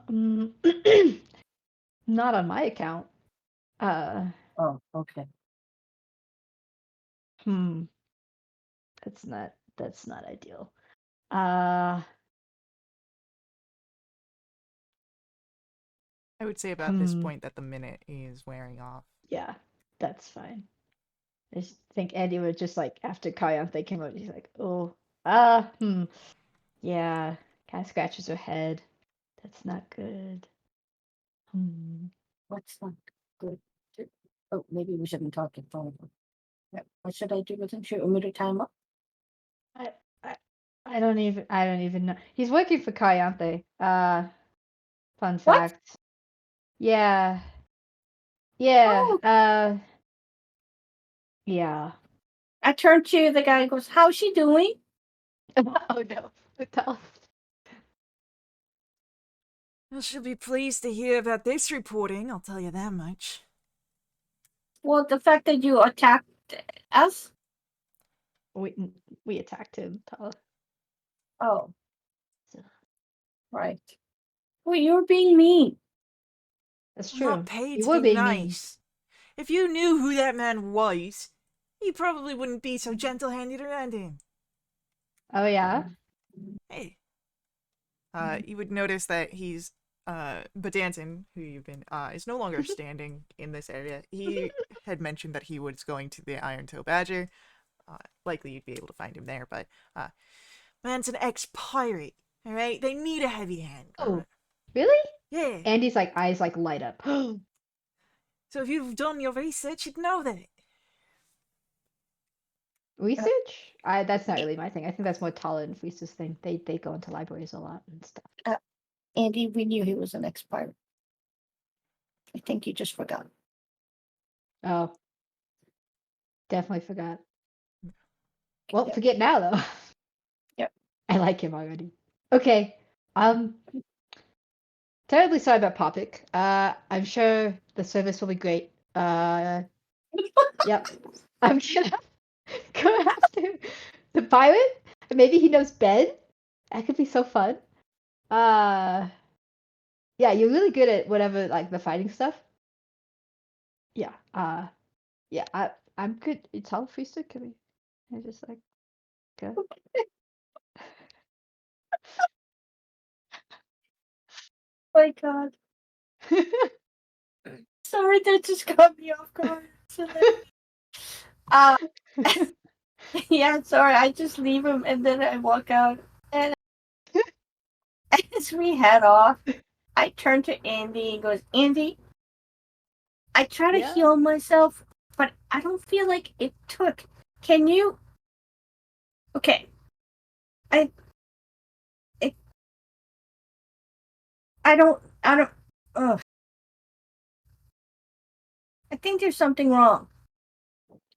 not on my account. Uh, Oh, okay. hmm, that's not ideal. Uh, I would say about this point that the minute is wearing off. yeah, that's fine. I just think Andy would just like after Kayanthe came out, he's like, oh, yeah, kind of scratches her head. That's not good. What's not good? Oh, maybe we shouldn't talk in front of him. Yeah. What should I do with him? Should we move the time up? I, I, I don't even know. He's working for Kayanthe. Fun What? fact. Yeah, yeah, Oh, yeah. I turned to the guy and goes, "How's she doing?" Oh no, tell us. Well, she'll be pleased to hear about this reporting, I'll tell you that much. Well, the fact that you attacked us. We attacked him, Tala. Oh, So, right. Well, you're being mean. that's I'm not true. paid You to were be being mean. nice. If you knew who that man was, you probably wouldn't be so gentle-handed around him. Oh yeah? Hey. You would notice that he's Bedanton, who you've been is no longer standing in this area. He had mentioned that he was going to the Iron Toe Badger. Likely you'd be able to find him there, but man's an ex-pirate. All right, they need a heavy hand. Oh, really? Yeah. Andy's like eyes like light up. So if you've done your research, you'd know that. Research? That's not really my thing. I think that's more Tala and Frisa's thing. They go into libraries a lot and stuff. Andy, we knew he was an ex-pirate. I think you just forgot. Oh, definitely forgot. Well, Yep. forget now though. Yep. I like him already. Okay. Terribly sorry about Popik. I'm sure the service will be great. Yep. I'm gonna ask him the pirate. Maybe he knows Ben. That could be so fun. Yeah, you're really good at whatever like the fighting stuff. Yeah. Yeah. I'm good. It's all freestyle. Can I just like go? My God. Sorry, that just caught me off guard. uh, yeah, sorry. I just leave him and then I walk out. And as we head off, I turn to Andy and goes, Andy, I try to Yeah. heal myself, but I don't feel like it took. Can you? Okay. I. It, I don't. Ugh. I think there's something wrong.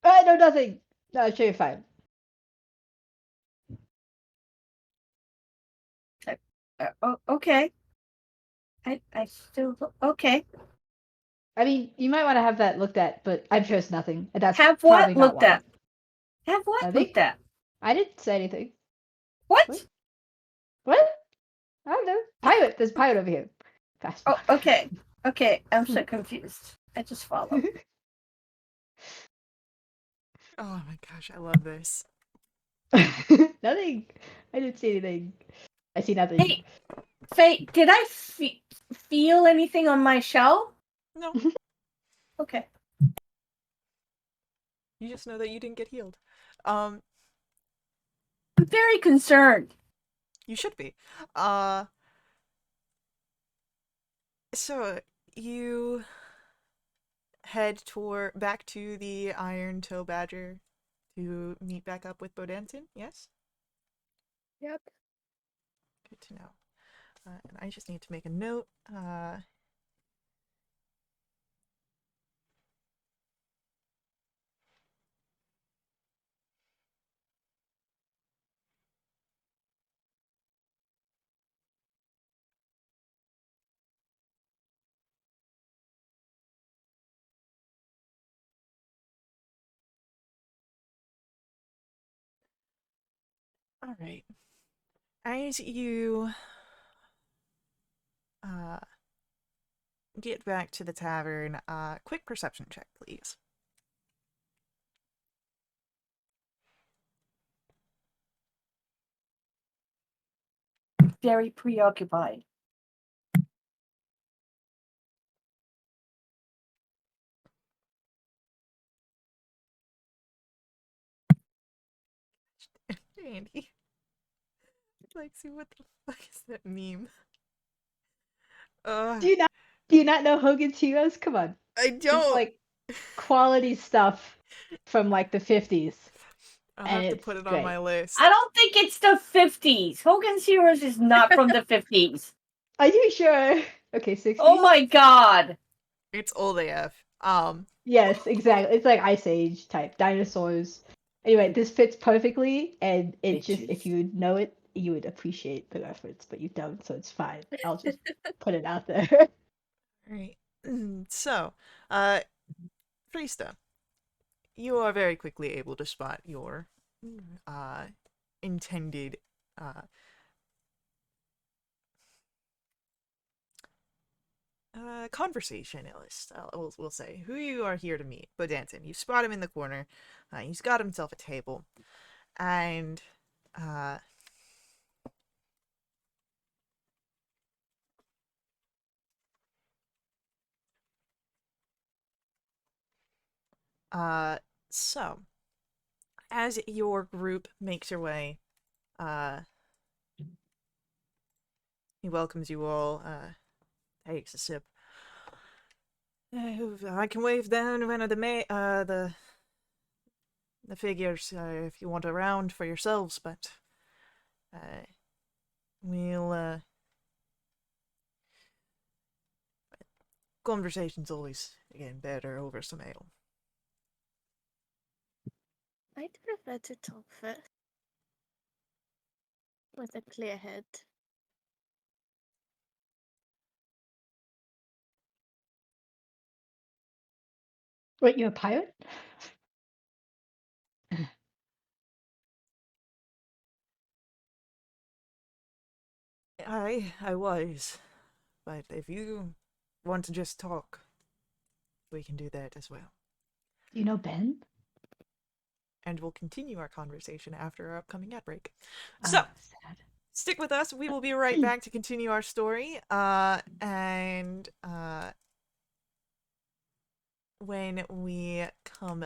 No, nothing. No, I'm sure you're fine. Okay. I still. Okay. I mean, you might want to have that looked at, but I'm sure it's nothing. And that's Have probably what not looked why. at? Have what Nothing? looked at? I didn't say anything. What? What? I don't know. Pirate. There's a pirate over here. Fast. Oh, okay. Okay. I'm so confused. I just follow. Oh my gosh, I love this. Nothing. I didn't see anything. I see nothing. Hey, Faye, did I feel anything on my shell? No, Okay. you just know that you didn't get healed. I'm very concerned. You should be. So you head back to the Iron Toe Badger to meet back up with Bodanton, yes? Yep. Good to know. And I just need to make a note. All right. As you get back to the tavern, quick perception check, please. Very preoccupied. Andy. Lexi, what the fuck is that meme? Do you not know Hogan's Heroes? Come on. I It's don't. like quality stuff from like the 50s. I'll And have to it's put it on great. my list. I don't think it's the 50s. Hogan's Heroes is not from the 50s. Are you sure? Okay, 60s? Oh my God. It's old AF. Yes, exactly. It's like Ice Age type dinosaurs. Anyway, this fits perfectly, and it just if Bitches. you know it, you would appreciate the reference, but you don't, so it's fine. I'll just put it out there. All right. So, Frista, you are very quickly able to spot your intended conversationalist. We'll say who you are here to meet. Bodanton. You spot him in the corner. He's got himself a table, and so as your group makes your way, he welcomes you all. Takes a sip. I can wave down one of the figures if you want a round for yourselves, but we'll conversation's always again better over some ale. I'd prefer to talk first. With a clear head. Wait, you're a pirate? I was. But if you want to just talk, we can do that as well. Do you know Ben? And we'll continue our conversation after our upcoming ad break. Oh, So, sad. stick with us. We will be right back to continue our story. When we come...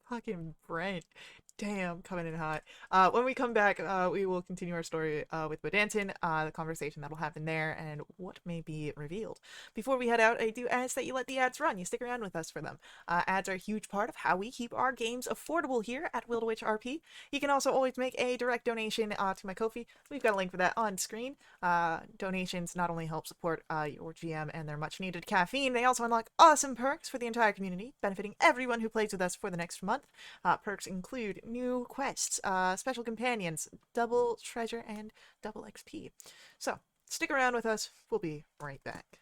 Fucking Brent. Damn, coming in hot. When we come back, we will continue our story with Bodanton, the conversation that'll happen there, and what may be revealed. Before we head out, I do ask that you let the ads run. You stick around with us for them. Ads are a huge part of how we keep our games affordable here at Wildewitch RP. You can also always make a direct donation to my Ko-fi. We've got a link for that on screen. Donations not only help support your GM and their much-needed caffeine, they also unlock awesome perks for the entire community, benefiting everyone who plays with us for the next month. Perks include new quests, special companions, double treasure, and double XP. So, stick around with us. We'll be right back.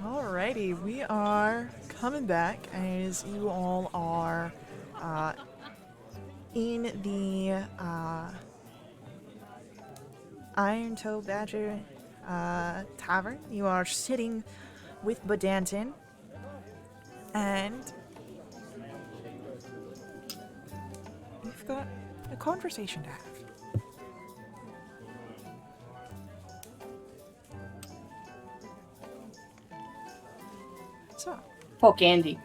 Alrighty, we are coming back as you all are in the Iron Toe Badger Tavern. You are sitting with Bodanton, and you've got a conversation to have. So, Poke Andy.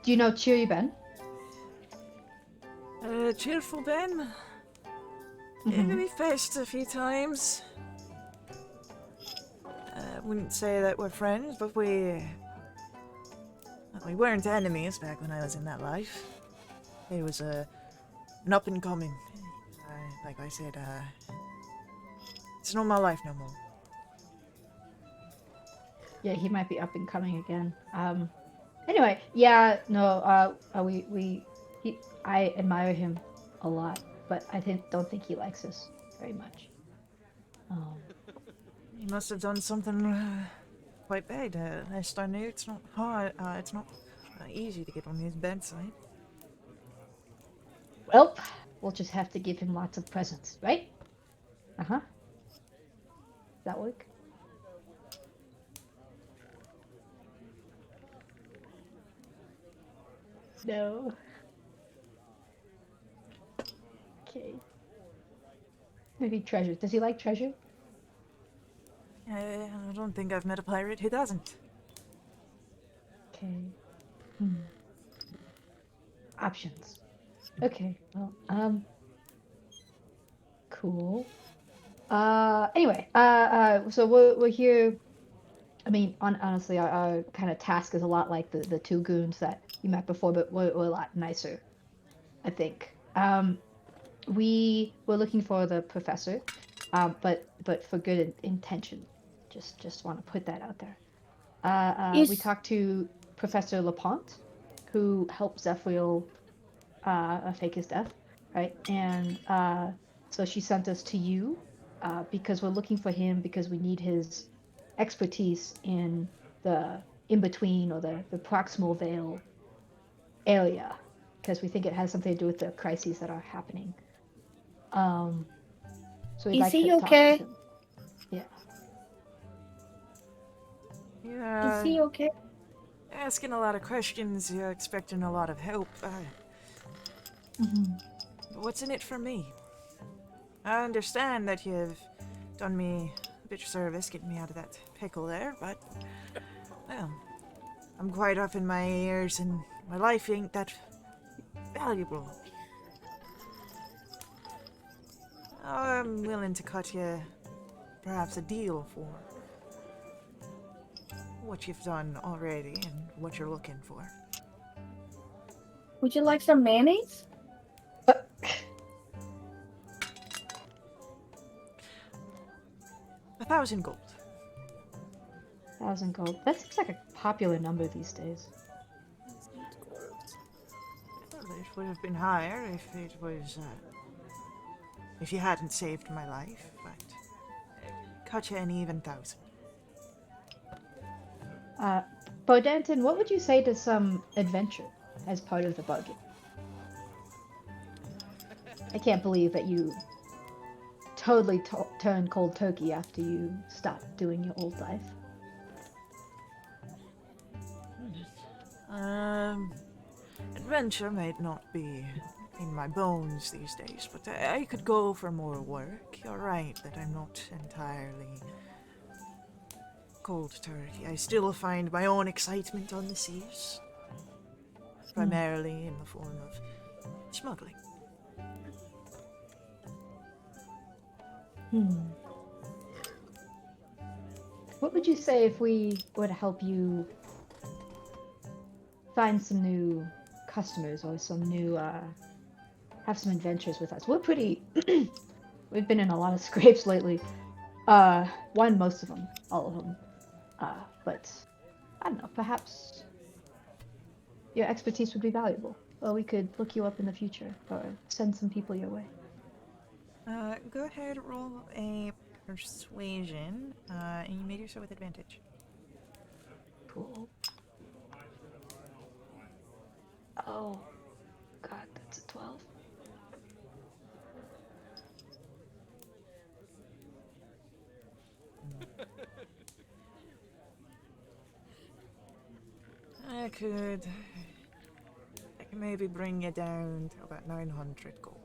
Do you know Cheery Ben? cheerful Ben. Mhm. We faced a few times. I wouldn't say that we're friends, but we weren't enemies back when I was in that life. It was an up and coming. Like I said, it's not my life no more. Yeah, he might be up and coming again. Anyway, yeah, no, I admire him a lot, but I don't think he likes us very much. He must have done something quite bad. Last I knew, it's not hard. It's not easy to get on his bedside. Well, we'll just have to give him lots of presents, right? Uh-huh. Does that work? No. Okay. Maybe treasure. Does he like treasure? I don't think I've met a pirate who doesn't. Okay. Options. Okay. Well, cool. Anyway, so we're here. I mean, honestly, our kind of task is a lot like the two goons that you met before, but we're a lot nicer, I think. We were looking for the professor, but for good intention. Just want to put that out there. We Is talked to Professor Lapont, who helped Zephril fake his death, right? And so she sent us to you because we're looking for him because we need his expertise in the in-between or the proximal veil area because we think it has something to do with the crises that are happening. So we'd is like to he talk to okay? him. Yeah. Is Yeah, he okay? asking a lot of questions, you're expecting a lot of help. What's in it for me? I understand that you've done me a bit of service getting me out of that pickle there, but, well, I'm quite up in my years and my life ain't that valuable. I'm willing to cut you perhaps a deal for what you've done already and what you're looking for. Would you like some mayonnaise? 1,000 gold. 1,000 gold. That seems like a popular number these days. Well, it would have been higher if it was, if you hadn't saved my life, but cut you an even 1,000. Bodanton, what would you say to some adventure as part of the bargain? I can't believe that you totally turned cold turkey after you stopped doing your old life. Adventure might not be in my bones these days, but I could go for more work. You're right that I'm not entirely cold turkey. I still find my own excitement on the seas, primarily in the form of smuggling. What would you say if we would help you find some new customers or some new, have some adventures with us? We're pretty, we've been in a lot of scrapes lately. Won most of them, all of them. But I don't know, perhaps your expertise would be valuable. Or we could look you up in the future or send some people your way. Go ahead, roll a persuasion, and you may do so with advantage. Cool. Oh, God, that's a 12. I could maybe bring you down to about 900 gold.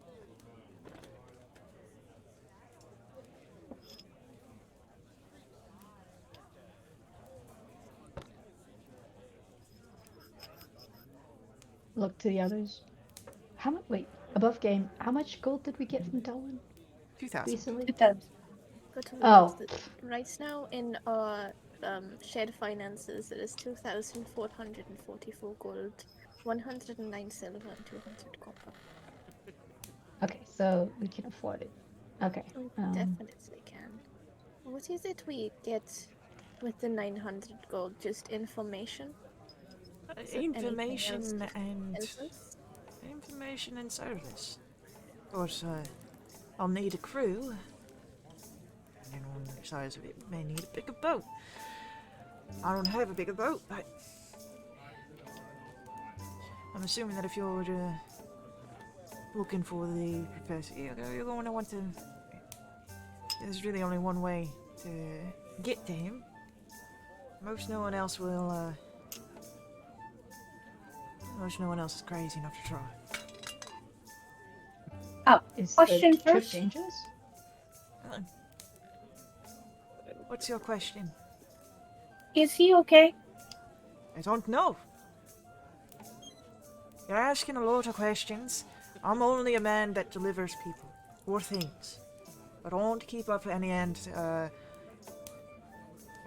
Look to the others. How much? Wait, above game. How much gold did we get from Delwyn 2,000. recently? It does. Go to Oh. right now in our shared finances, there is 2,444 gold, 109 silver, and 200 copper. Okay, so we can afford it. Okay. We definitely can. What is it we get with the 900 gold? Just information? Is there anything else Information to and help us? information and service. Of course, I'll need a crew. Depending on the size of it, may need a bigger boat. I don't have a bigger boat, but I'm assuming that if you're looking for the professor, you're going to want to. There's really only one way to get to him. Most no one else will. Most no one else is crazy enough to try. Is Question the trip first. dangerous? What's your question? Is he okay? I don't know. You're asking a lot of questions. I'm only a man that delivers people or things. I don't keep up any end. I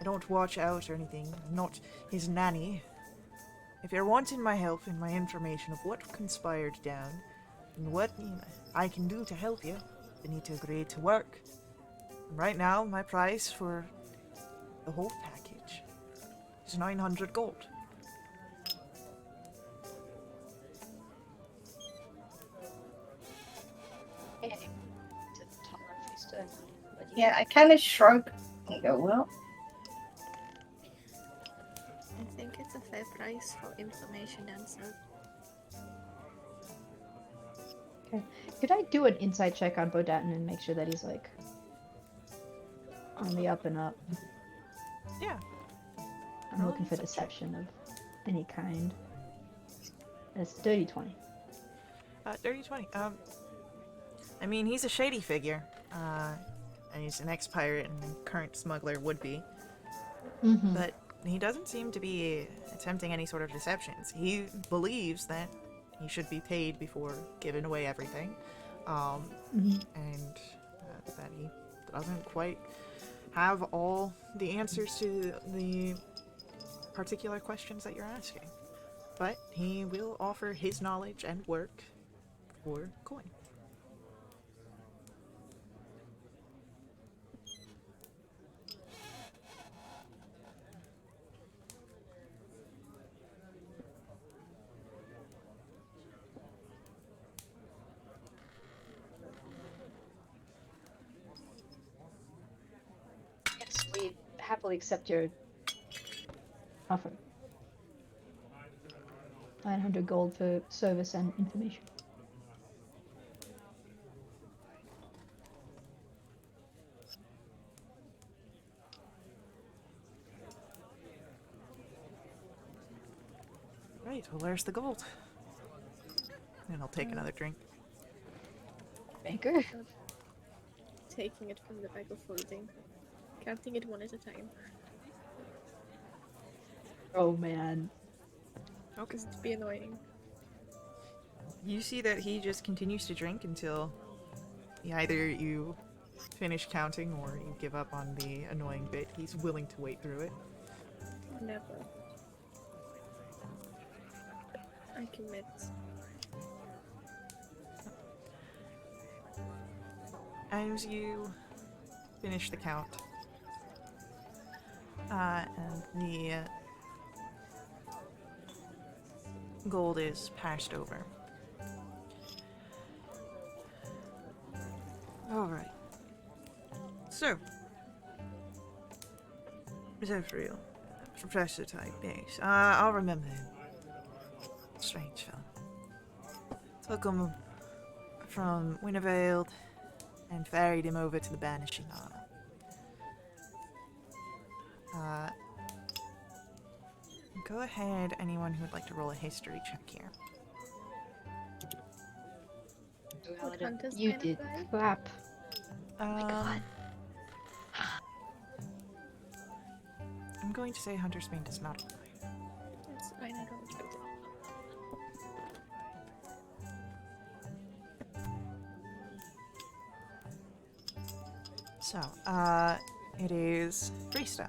don't watch out or anything. I'm not his nanny. If you're wanting my help and my information of what conspired down and what I can do to help you, you need to agree to work. And right now, my price for the whole package is 900 gold. Yeah, I kind of shrug and go, well, I think it's a fair price for information and service. Okay. Could I do an insight check on Bodatin and make sure that he's like on the up and up? Yeah. I'm Roll looking for insight check. deception of any kind. That's dirty 20. Dirty 20. I mean, he's a shady figure. And he's an ex-pirate and current smuggler would be. Mm-hmm. But he doesn't seem to be attempting any sort of deceptions. He believes that he should be paid before giving away everything. And that he doesn't quite have all the answers to the particular questions that you're asking. but he will offer his knowledge and work for coin. Yes, we happily accept your offer. 900 gold for service and information. Right, well, there's the gold. And I'll take another drink. Banker? Taking it from the bag of holding. Counting it one at a time. Oh man. Okay. Just to be annoying. You see that he just continues to drink until either you finish counting or you give up on the annoying bit. He's willing to wait through it. Never. I commit. As you finish the count, and the gold is passed over. Alright. So, Zephyriel, Professor type, yes. I'll remember him. Strange fellow. Took him from Wintervale and ferried him over to the Banishing Isle. Go ahead, anyone who would like to roll a history check here. What hunters You kind of did guy? crap. I'm going to say Hunter's Bane does not apply. That's fine, I don't expect it. So, it is Freesta.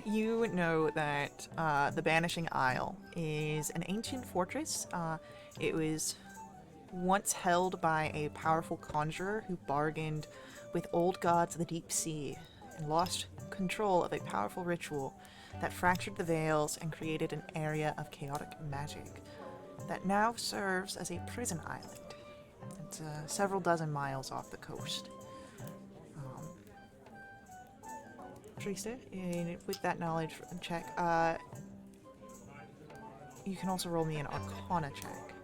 You know that the Banishing Isle is an ancient fortress. It was once held by a powerful conjurer who bargained with old gods of the deep sea and lost control of a powerful ritual that fractured the veils and created an area of chaotic magic that now serves as a prison island. It's several dozen miles off the coast. Trista, with that knowledge check, you can also roll me an Arcana check.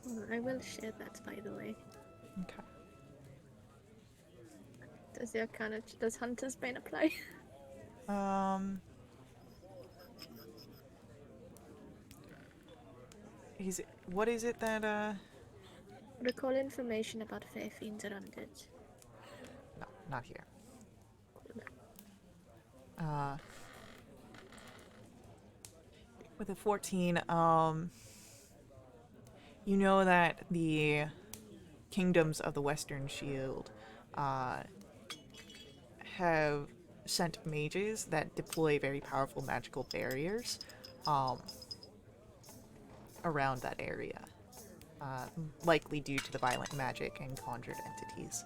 Oh, I will share that, by the way. Okay. Does the Arcana... Does Hunter's Bane apply? What is it that, Recall information about fair fiends around it. No, not here. With a 14, you know that the kingdoms of the Western Shield, have sent mages that deploy very powerful magical barriers, around that area. Likely due to the violent magic and conjured entities.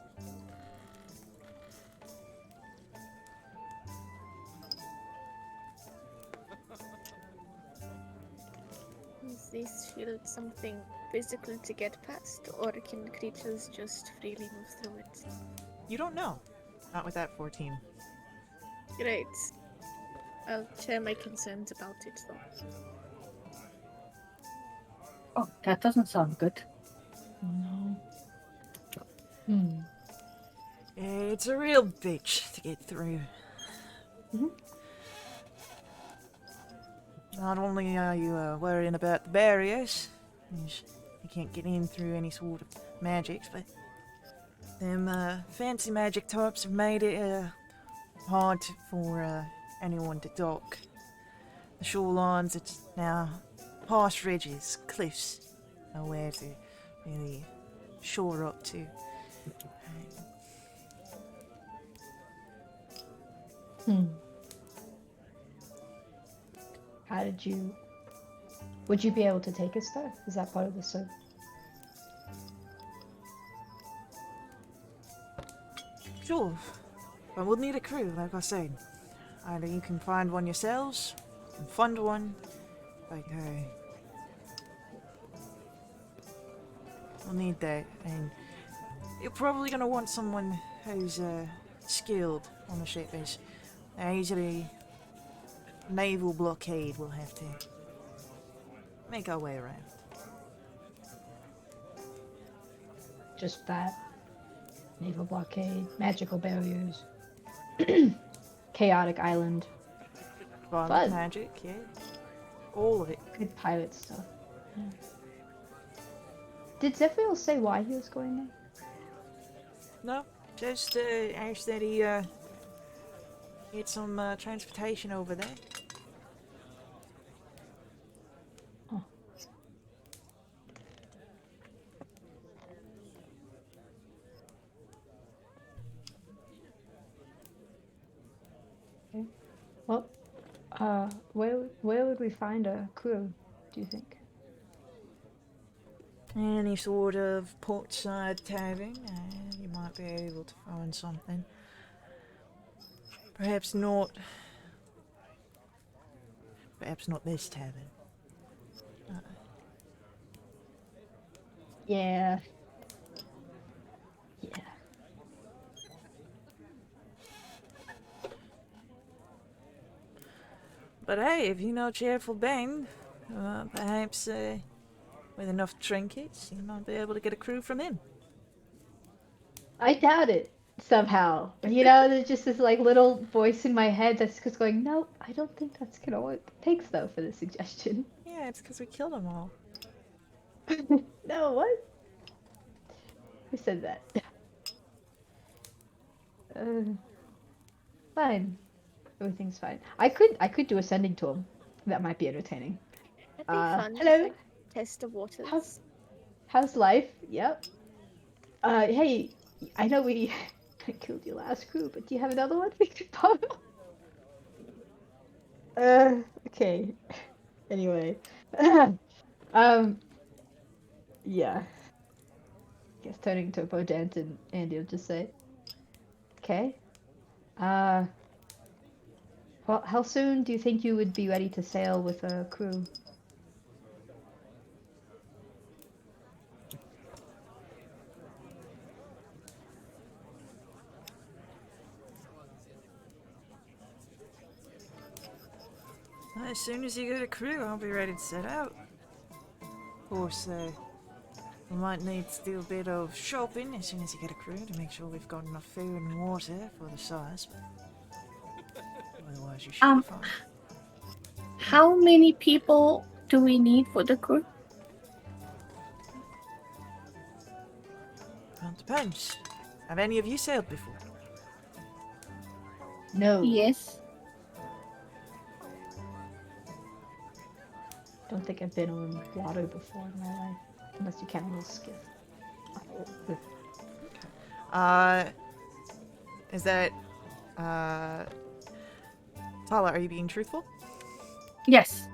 Is this shield something physical to get past, or can creatures just freely move through it? You don't know. Not with that 14. Great. I'll share my concerns about it, though. Oh, that doesn't sound good. No. It's a real bitch to get through. Not only are you worrying about the barriers, you can't get in through any sort of magics, but them fancy magic types have made it hard for anyone to dock. The shorelines, it's now harsh ridges, cliffs, nowhere to really shore up to. How did you? Would you be able to take us though? Is that part of the service? Sure. But we'll need a crew, like I said. Either you can find one yourselves, and fund one, like we'll need that, and you're probably gonna want someone who's skilled on the ship. As usually naval blockade, we'll have to make our way around. Just that. Naval blockade, magical barriers, chaotic island, Fun, Fun. magic, yeah, all of it. good pirate stuff. Yeah. Did Zephyr say why he was going there? No, just asked that he get some transportation over there. Oh. Okay. Well, where would we find a crew, do you think? Any sort of portside tavern, you might be able to find something. Perhaps not this tavern. Yeah. Yeah. But hey, if you know Cheerful Ben, perhaps with enough trinkets, you might be able to get a crew from him. I doubt it somehow. You know, there's just this like little voice in my head that's just going, no, I don't think that's gonna work. Thanks though for the suggestion. Yeah, it's because we killed them all. No, what? Who said that? Fine. Everything's fine. I could do ascending to him. That might be entertaining. That'd be fun. Hello. Like, test the waters. How's life? Yep. Hey, I know we killed your last crew, but do you have another one we could borrow? Okay. Anyway. Yeah. Guess turning to Bodant and Andy will just say, okay. Well, how soon do you think you would be ready to sail with a crew? As soon as you get a crew, I'll be ready to set out. Of course, we might need to do a bit of shopping as soon as you get a crew to make sure we've got enough food and water for the size. But otherwise, you should be fine. How many people do we need for the crew? Well, it depends. Have any of you sailed before? No. Yes. Don't think I've been on water before in my life, unless you count a little skiff. Is that, Tala, are you being truthful? Yes.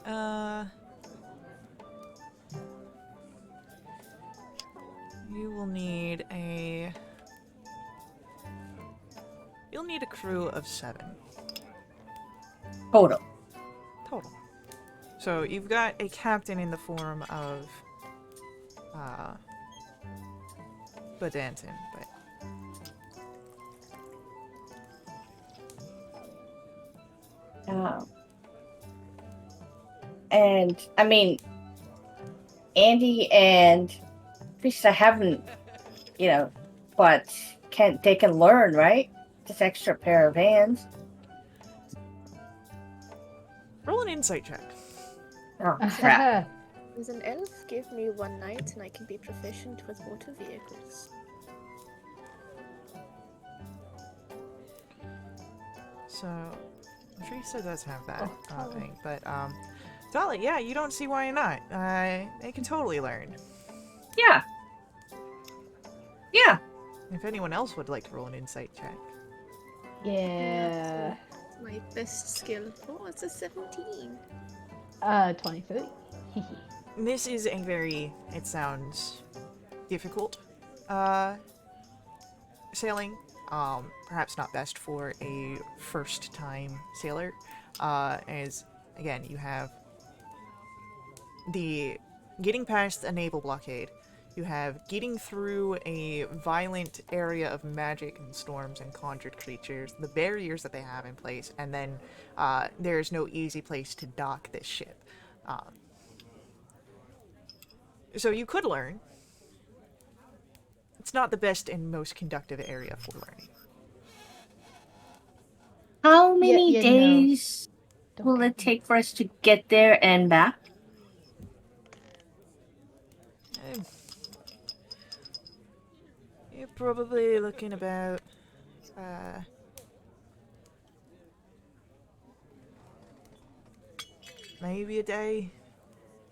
Alright, you will need a... You'll need a crew of 7. Total. Total. So you've got a captain in the form of, Badanton, but... And I mean, Andy and Krista haven't, but they can learn, right? This extra pair of hands. Roll an insight check. Oh crap! As an elf, give me 1 night and I can be proficient with water vehicles. So, I'm sure he still does have that Oh. thing. But, Dolly, yeah, you don't see why not. They can totally learn. Yeah. Yeah. If anyone else would like to roll an insight check. Yeah. My best skill. Oh, it's a 17. 23. This is a very, it sounds difficult, sailing. Perhaps not best for a first-time sailor, as, again, you have the getting past a naval blockade, you have getting through a violent area of magic and storms and conjured creatures, the barriers that they have in place, and then there's no easy place to dock this ship. So you could learn. It's not the best and most conductive area for learning. How many no. days Don't will get it take for us to get there and back? Eh, You're probably looking about maybe a day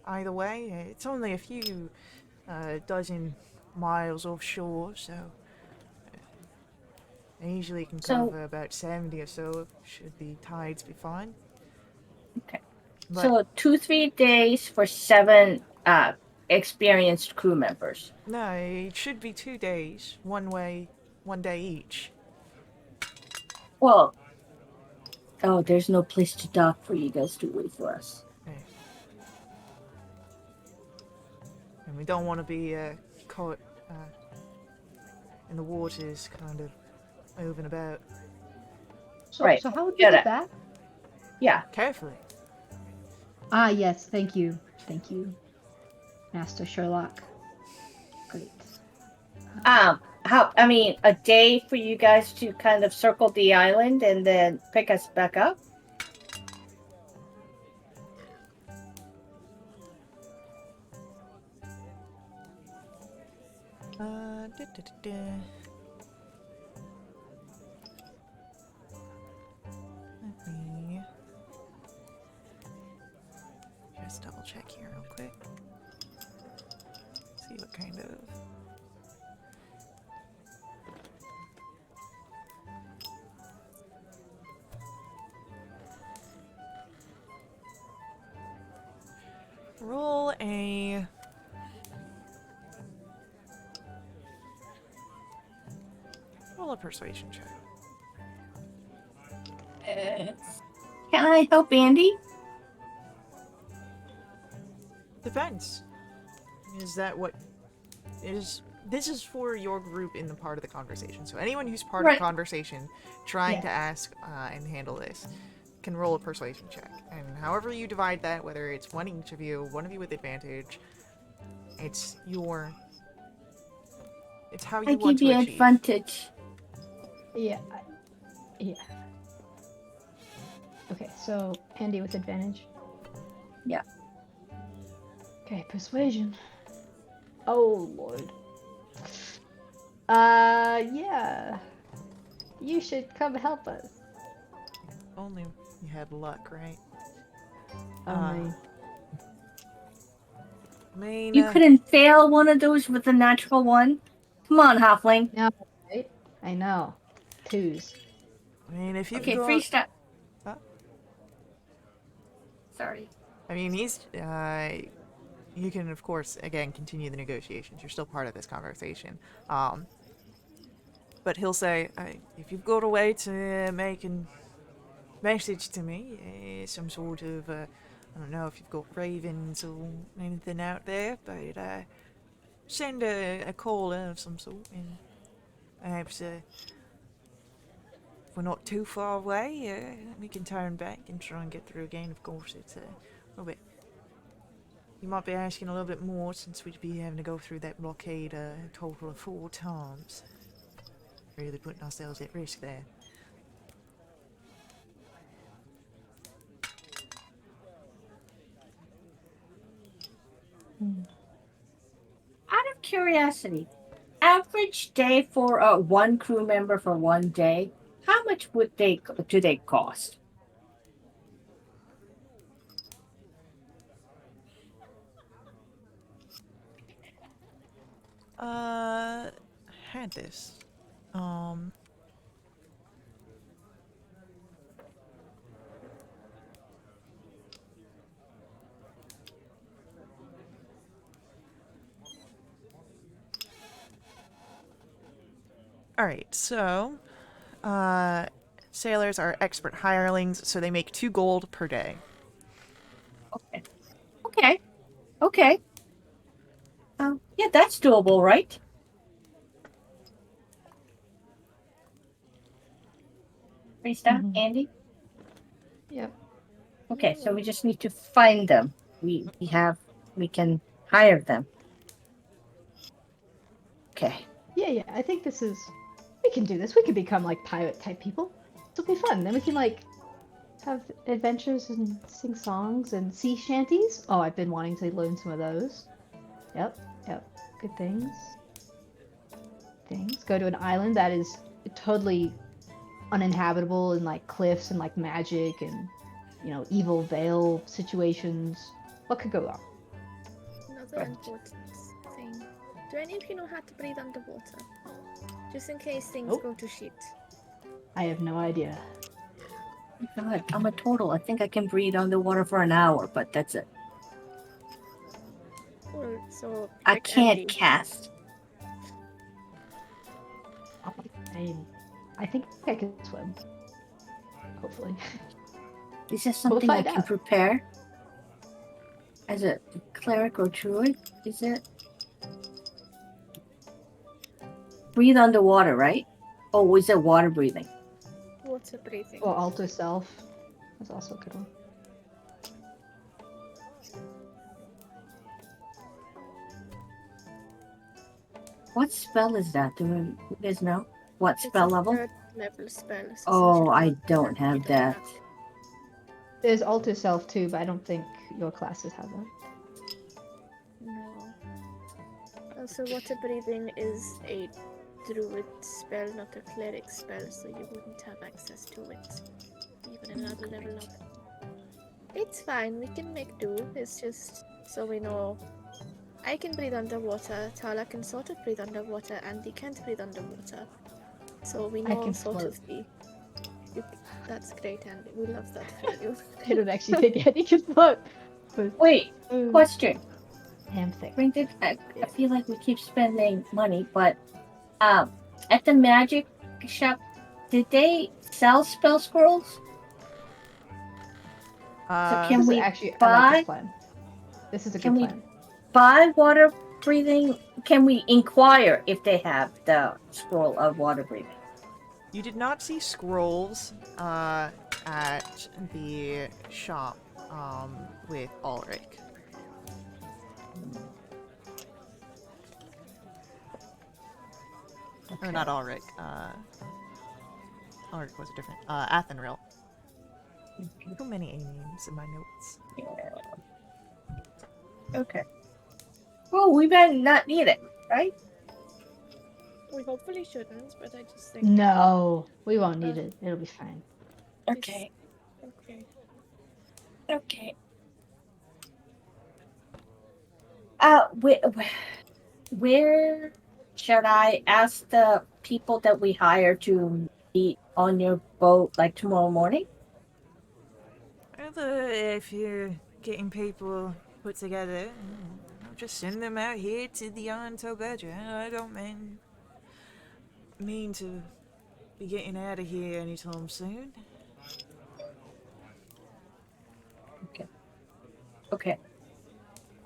either way. It's only a few dozen miles offshore, so I usually can So- cover about 70 or so should the tides be fine. Okay. But So 2-3 days for 7 experienced crew members. no, it should be 2 days, one way, 1 day each. Well, oh, there's no place to dock for you guys to wait for us. And we don't want to be caught in the waters, kind of moving about So, Right. so how would we Get get it. back? Yeah. carefully. Ah, yes. Thank you. Thank you, Master Sherlock. Great. A day for you guys to kind of circle the island and then pick us back up? Da, da, da, da. Let me just double check here real quick. See what kind of. Roll a. Roll a persuasion check. Can I help Andy? Depends. Is that what is? This is for your group in the part of the conversation. So anyone who's part of Right. the conversation trying Yeah. to ask and handle this can roll a persuasion check. And however you divide that, whether it's one each of you, one of you with advantage, it's your. It's how you I want give to you achieve. advantage. Yeah. Yeah. Okay, so Andy with advantage. Yeah. Okay, persuasion. Oh lord. Yeah. You should come help us. Only you had luck, right? Only. I mean, You couldn't fail one of those with a natural one? Come on, Halfling. No, right? I know. Twos. I mean, if you've Okay, got. freestyle. Huh? Sorry. I mean, he's. You can, of course, again, continue the negotiations. You're still part of this conversation. But he'll say, if you've got a way to make a message to me, some sort of, I don't know if you've got ravens or anything out there, but send a call of some sort, and perhaps if we're not too far away, we can turn back and try and get through again. Of course, it's a little bit. You might be asking a little bit more since we'd be having to go through that blockade a total of 4 times. Really putting ourselves at risk there. Out of curiosity, average day for one crew member for 1 day. How much do they cost? Had this. Um. Alright, so, sailors are expert hirelings, so they make 2 gold per day. Okay. Okay. Okay. Yeah, that's doable, right? Krista, Andy? Yep. Okay, so we just need to find them. We can hire them. Okay. Yeah. I think we can do this. We can become like pirate type people. It'll be fun. Then we can like have adventures and sing songs and sea shanties. Oh, I've been wanting to learn some of those. Yep. Good things. Go to an island that is totally uninhabitable and like cliffs and like magic and evil veil situations. What could go wrong? Another important thing. Do any of you know how to breathe underwater? Just in case things Nope. go to shit. I have no idea. God, I'm a total. I think I can breathe underwater for an hour, but that's it. Well, so I pick can't Andy. cast. I think I can swim. Hopefully. Is this something I find can out. prepare? As a cleric or druid? Is it? Breathe underwater, right? Oh, is it water breathing? Water breathing. Or alter self. That's also a good one. What spell is that? Do you guys know? What It's spell a level? third level spell. So Oh, I essentially don't you have that. There's alter self too, but I don't think your classes have that. No. Also, water breathing is a druid spell, not a cleric spell, so you wouldn't have access to it, even another level up. It's fine, we can make do. It's just so we know. I can breathe underwater, Tala can sort of breathe underwater, and he can't breathe underwater. So we I know can sort float. of that's great, Andy. We love that for you. I don't actually think Eddie can float. But Wait, question. I'm thick. Granted, I feel like we keep spending money, but at the magic shop, did they sell spell scrolls? So can This is we actually, I like buy? this plan. This is a Can good we plan. buy water breathing? Can we inquire if they have the scroll of water breathing? You did not see scrolls at the shop with Ulrich. Or not Ulrich. Ulrich was a different. Athenril. Too many A names in my notes. Okay. Oh, we better not need it, right? We hopefully shouldn't, but I just think. No, we won't need it. It'll be fine. Okay. Okay. Okay. Where should I ask the people that we hire to meet on your boat, like tomorrow morning? Well, if you're getting people put together, just send them out here to the Onto Badger. I don't mean to be getting out of here anytime soon. Okay.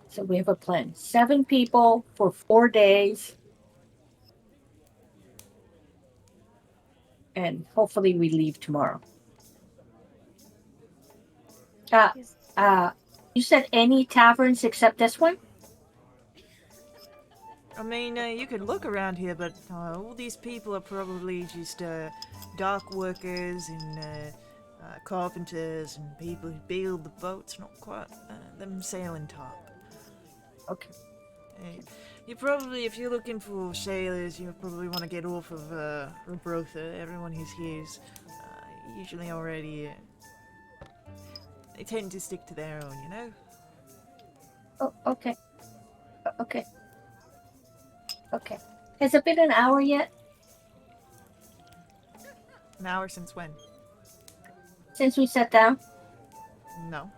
So we have a plan. 7 people for 4 days. And hopefully we leave tomorrow. You said any taverns except this one? I mean, you could look around here, but all these people are probably just dock workers and carpenters and people who build the boats, not quite them sailing top. Okay. You probably, if you're looking for sailors, you probably want to get off of Robrotha. Everyone who's here is usually already. They tend to stick to their own, you know? Oh, okay. Okay. Okay. Has it been an hour yet? An hour since when? Since we sat down? No.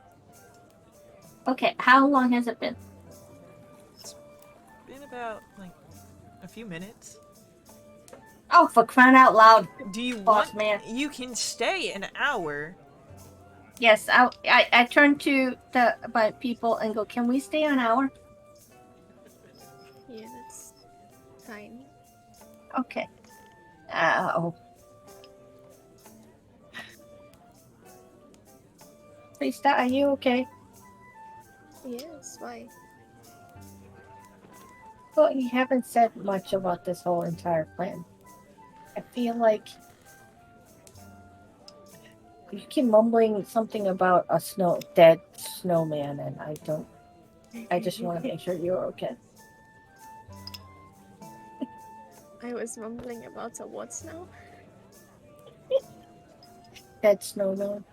Okay, how long has it been? It's been about, like, a few minutes. Oh, for crying out loud. Do you Boss want... man. You can stay an hour. Yes, I turn to my people and go, can we stay an hour? Yeah, that's fine. Okay. Oh. Krista, are you okay? Yes, why? Well, you haven't said much about this whole entire plan. I feel like you keep mumbling something about a dead snowman, and I just want to make sure you're okay. I was mumbling about a what now? Dead snowman.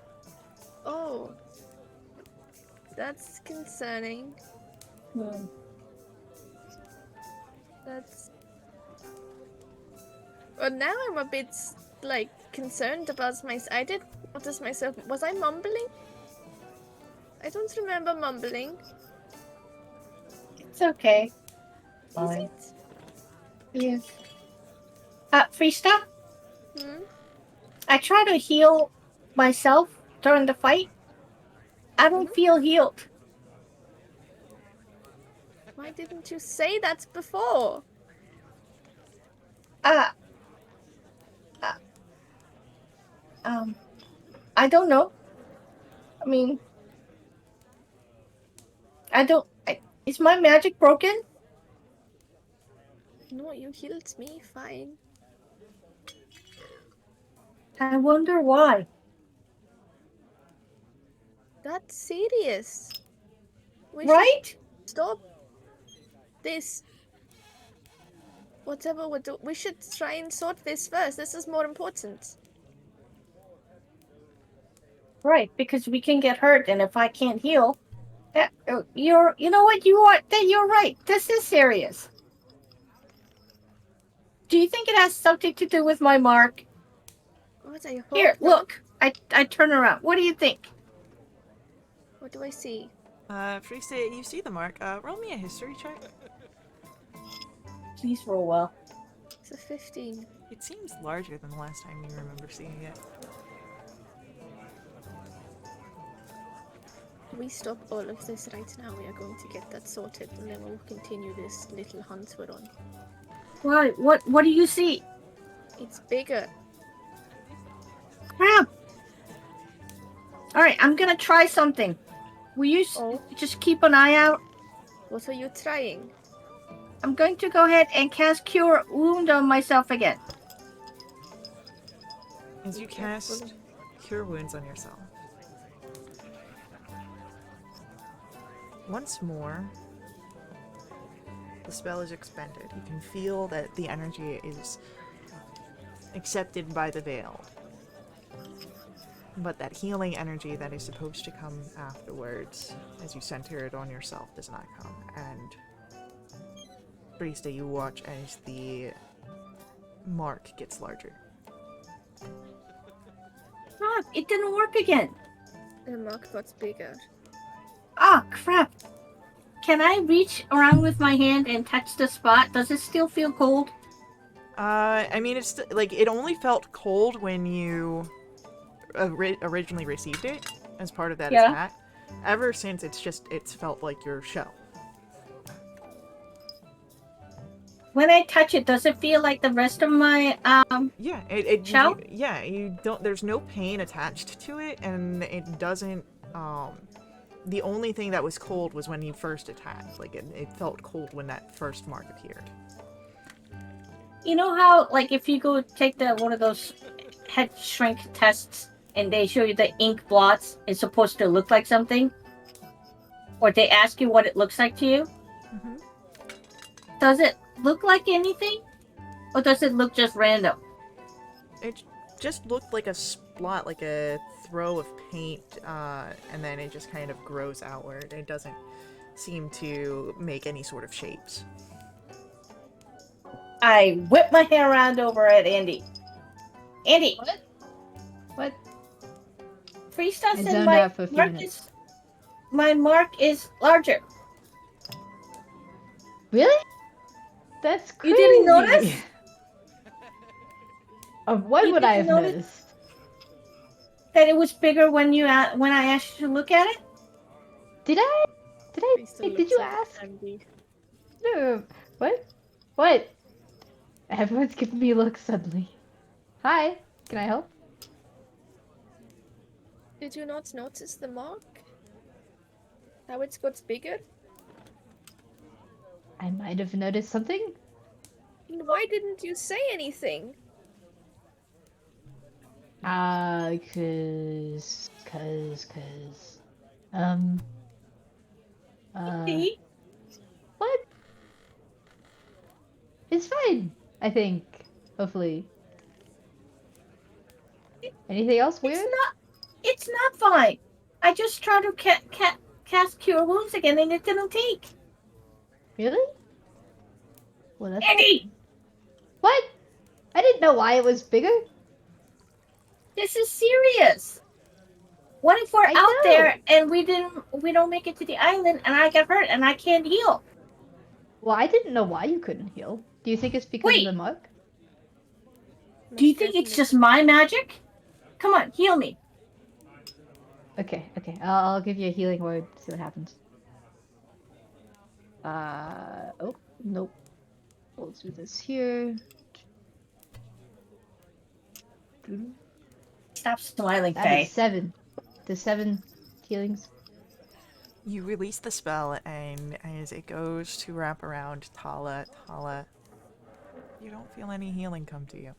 Oh, that's concerning. Hmm. That's. Well, now I'm a bit like concerned about I did notice myself. Was I mumbling? I don't remember mumbling. It's okay. Is Fine. it? Yes. Frista? Hmm? I try to heal myself during the fight. I don't feel healed. Why didn't you say that before? I don't know. I mean, is my magic broken? No, you healed me. Fine. I wonder why. That's serious. We Right? should stop this. Whatever we do, we should try and sort this first. This is more important. Right, because we can get hurt, and if I can't heal, you know what, you're right. This is serious. Do you think it has something to do with my mark? What I hope Here, not. look. I turn around. What do you think? What do I see? Frista, you see the mark. Roll me a history check. Please roll well. It's a 15. It seems larger than the last time you remember seeing it. We stop all of this right now. We are going to get that sorted, and then we'll continue this little hunt we're on. Why? What do you see? It's bigger. Crap! Alright, I'm gonna try something. Will you just keep an eye out? What are you trying? I'm going to go ahead and cast Cure Wound on myself again. As you cast Cure Wounds on yourself. Once more, the spell is expended. You can feel that the energy is accepted by the Veiled. But that healing energy that is supposed to come afterwards, as you center it on yourself, does not come. And Brista, you watch as the mark gets larger. Crap, it didn't work again. The mark got bigger. Ah, crap. Can I reach around with my hand and touch the spot? Does it still feel cold? I mean, it's like, it only felt cold when you originally received it as part of that attack. Ever since, it's felt like your shell. When I touch it, does it feel like the rest of my Yeah, shell? you don't. There's no pain attached to it, and it doesn't. The only thing that was cold was when you first attacked. Like it felt cold when that first mark appeared. You know how, like, if you go take one of those head shrink tests and they show you the ink blots, it's supposed to look like something? Or they ask you what it looks like to you? Mm-hmm. Does it look like anything? Or does it look just random? It just looked like a splot, like a throw of paint, and then it just kind of grows outward. It doesn't seem to make any sort of shapes. I whip my hair around over at Andy. Andy! What? What? Freeze I dust and zoned my out for a few mark minutes. is... My mark is larger. Really? That's You crazy. didn't notice? When You would I didn't have notice? noticed? That it was bigger when when I asked you to look at it? Did I? Did I? Crystal Did looks you at ask? Andy. No. What? What? Everyone's giving me looks suddenly. Hi. Can I help? Did you not notice the mark? How it's got bigger? I might have noticed something. And why didn't you say anything? Cause. Um. Andy? What? It's fine. I think. Hopefully. Anything else weird? It's not fine. I just tried to cast Cure Wounds again and it didn't take. Really? Well, that's Andy! what? I didn't know why it was bigger. This is serious. What if we're I out know. there and we don't make it to the island and I get hurt and I can't heal? Well, I didn't know why you couldn't heal. Do you think it's because of Wait. the mark? Do you think it's just my magic? Come on, heal me. Okay. I'll give you a healing word. See what happens. Oh, nope. We'll do this here. Stop smiling, That Faye. is 7. The 7 healings. You release the spell, and as it goes to wrap around Tala, you don't feel any healing come to you.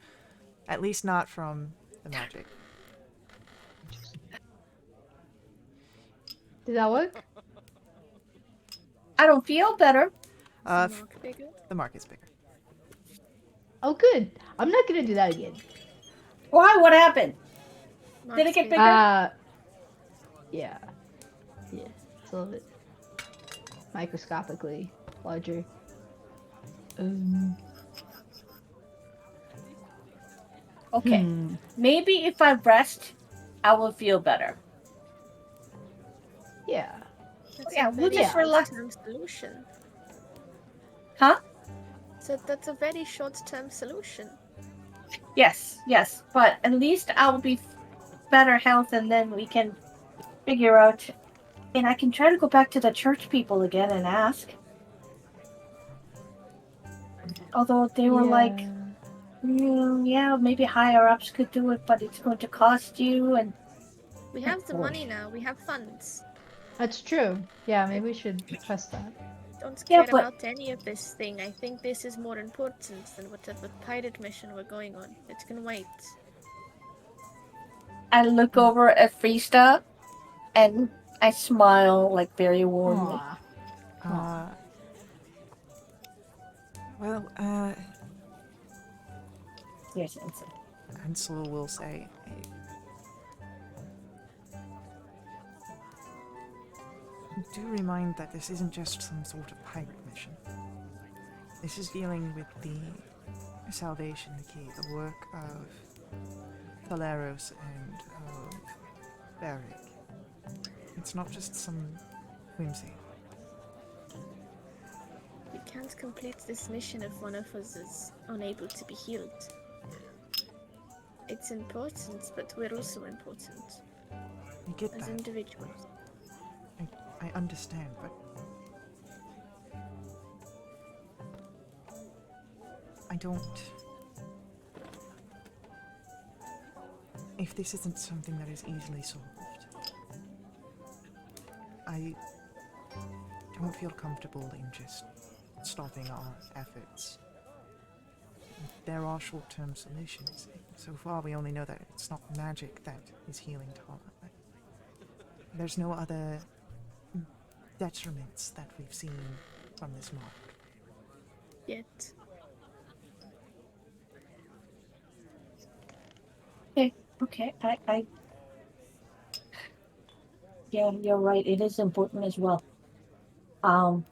At least not from the magic. Did that work? I don't feel better. Is the mark bigger? The mark is bigger. Oh, good. I'm not gonna do that again. Why? What happened? Did it Mark's get bigger? Yeah. It's a little bit microscopically larger. Okay. Maybe if I rest, I will feel better. Yeah. That's Yeah, a we'll very just relax. short-term solution. Huh? So that's a very short-term solution. Yes. But at least I'll be better health and then we can figure out. And I can try to go back to the church people again and ask. Although they were like, yeah, maybe higher ups could do it, but it's going to cost you. And We have the money now. We have funds. That's true. Yeah, maybe we should trust that. Don't Yeah, care but- about any of this thing. I think this is more important than whatever pirate mission we're going on. It can wait. I look over at Freesta and I smile like very warmly. Aw. Well, Yes, answer. Ansel will say, do remind that this isn't just some sort of pirate mission. This is dealing with the Salvation Key, the work of Thaleros and of Beric. It's not just some whimsy. We can't complete this mission if one of us is unable to be healed. It's important, but we're also important You get as that. individuals. I understand, but I don't. If this isn't something that is easily solved, I don't feel comfortable in just stopping our efforts. There are short-term solutions. So far, we only know that it's not magic that is healing Tala. There's no other detriments that we've seen from this mark. Yet. Okay. Yeah, you're right. It is important as well. Um,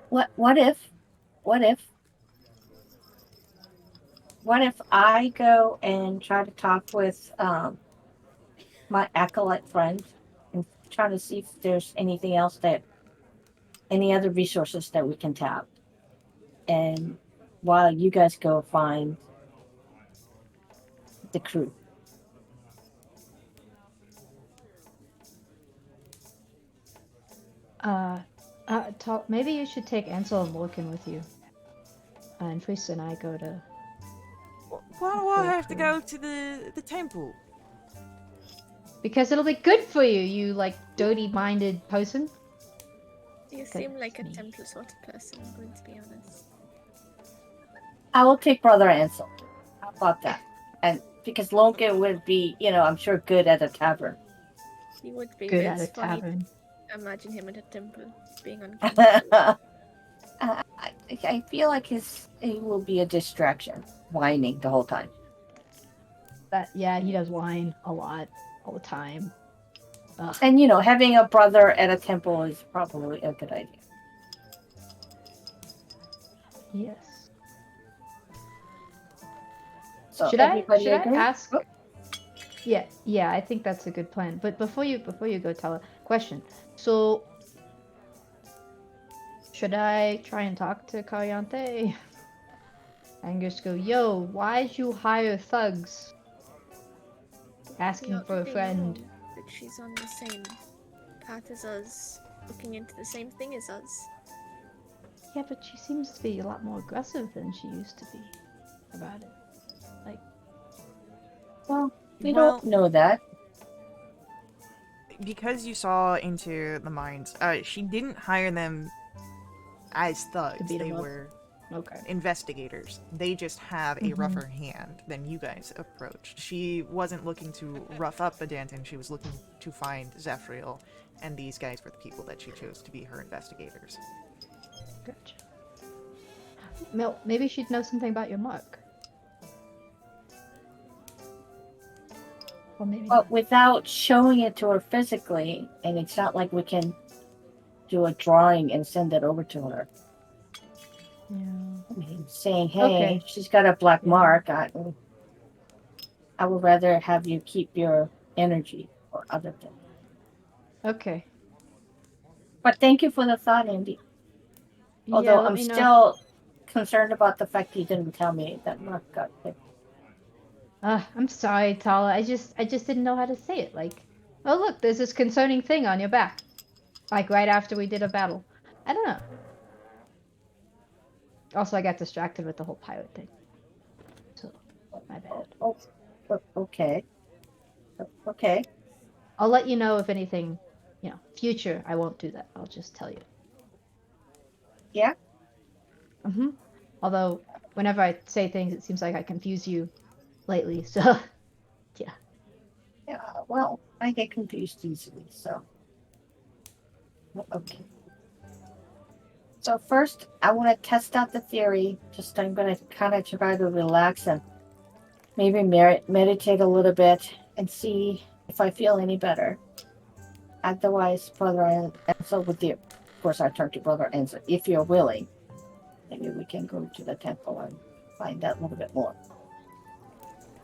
what if, what if, what if I go and try to talk with my acolyte friends and try to see if there's anything else that, any other resources that we can tap, and while you guys go find the crew. Maybe you should take Ansel and Lorcan with you. And Tris and I go to. Why do I have to go to the temple? Because it'll be good for you, you like dirty-minded person. You Okay, seem like a me. Templar sort of person, I'm going to be honest. I will take Brother Ansel. How about that? And because Logan would be, I'm sure good at a tavern. He would be, Good but at a it's funny tavern. to imagine him at a temple, being uncomfortable. I feel like he will be a distraction, whining the whole time. He does whine a lot, all the time. Ugh. And having a brother at a temple is probably a good idea. Yes. So Should I everybody agree? ask? Oh. Yeah, I think that's a good plan. But before you go, Tala, question. So, should I try and talk to Kayante? And just go, yo, why'd you hire thugs? We Asking for a already friend. know that she's on the same path as us, looking into the same thing as us. Yeah, but she seems to be a lot more aggressive than she used to be about it. Well, we Well, don't know that. because you saw into the minds, she didn't hire them as thugs. To beat They 'em up. were Okay. investigators. They just have a rougher hand than you guys approached. She wasn't looking to rough up the Danton, she was looking to find Zephyriel, and these guys were the people that she chose to be her investigators. Gotcha. Maybe she'd know something about your mark. Or maybe But not. without showing it to her physically, and it's not like we can do a drawing and send it over to her. Yeah. I mean, saying, hey, Okay. she's got a black Yeah. mark. I would rather have you keep your energy or other things. Okay. But thank you for the thought, Andy. Yeah, Although let I'm me know. still concerned about the fact you didn't tell me that Mark got picked. I'm sorry, Tala. I just didn't know how to say it. Like, oh look, there's this concerning thing on your back. Like right after we did a battle. I don't know. Also, I got distracted with the whole pirate thing. So, my bad. Okay. Okay. I'll let you know if anything, future, I won't do that. I'll just tell you. Yeah. Although, whenever I say things, it seems like I confuse you lately, so, yeah. Yeah. Well, I get confused easily, so. Okay. So first, I want to test out the theory. I'm going to kind of try to relax and maybe meditate a little bit and see if I feel any better. Otherwise, Brother Ansel, with you, of course, I turn to Brother Ansel. If you're willing, maybe we can go to the temple and find out a little bit more.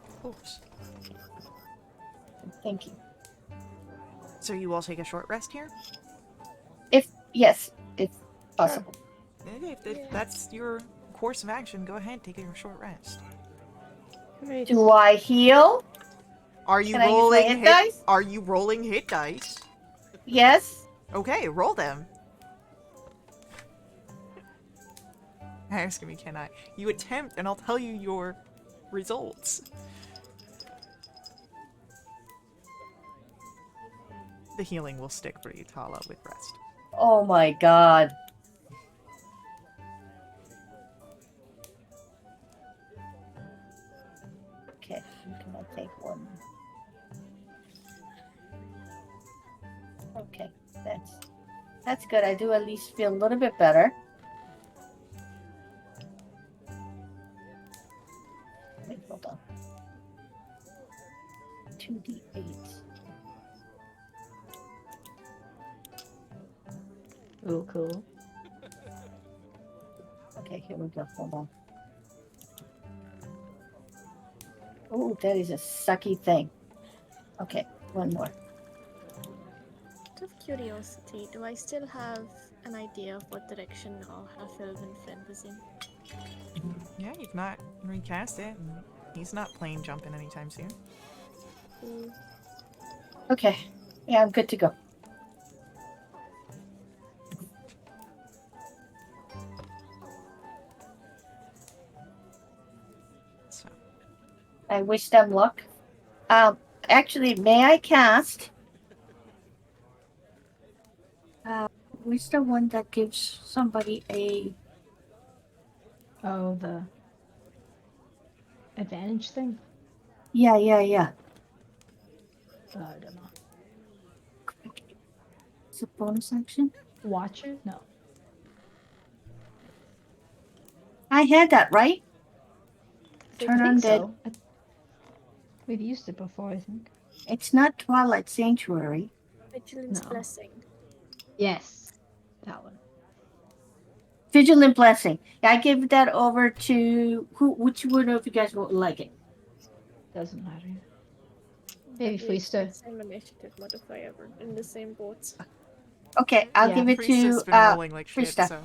Of course. Thank you. So you all take a short rest here? Yes, if possible. Okay, if that's your course of action, go ahead, take your short rest. Great. Do I heal? Are you Can I use my rolling hit dice? Are you rolling hit dice? Yes. Okay, roll them. Ask me, can I? You attempt, and I'll tell you your results. The healing will stick for you, Tala, with rest. Oh my god. Okay, I'm gonna take one. Okay, that's good. I do at least feel a little bit better. Wait, hold on. 2d8. Oh, cool. Okay, here we go. Hold on. Oh, that is a sucky thing. Okay, one more. Out of curiosity, do I still have an idea of what direction our half-elven friend was in? Yeah, you've not recast it, and he's not plane jumping anytime soon. Cool. Okay, yeah, I'm good to go. So, I wish them luck. Actually, may I cast? Where's the one that gives somebody a? Oh, the advantage thing? Yeah. Oh, I don't know. It's a bonus action. Watcher? No. I had that right. Turn I on think dead. so. We've used it before, I think. It's not Twilight Sanctuary. Vigilance No. Blessing. Yes, that one. Vigilant Blessing. Yeah, I give that over to who? Which one of you guys would like it? Doesn't matter. We Maybe have used the Fleester. same initiative modifier. We're in the same boat. Okay, I'll Yeah. give it Priestess to has been rolling like shit, Freesta. so.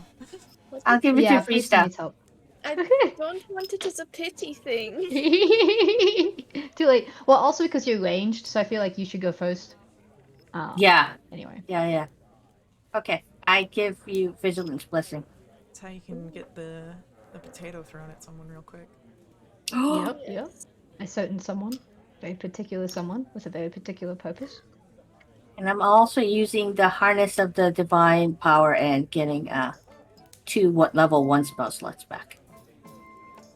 What I'll did give it Yeah, to Fleester Freesta. needs help. I don't want it as a pity thing. Too late. Well, also because you're ranged, so I feel like you should go first. Yeah. Anyway. Okay, I give you Vigilance Blessing. That's how you can get the potato thrown at someone real quick. Yep. Yes. A certain someone. Very particular someone with a very particular purpose. And I'm also using the Harness of the Divine Power and getting 2 level 1 spell slots back.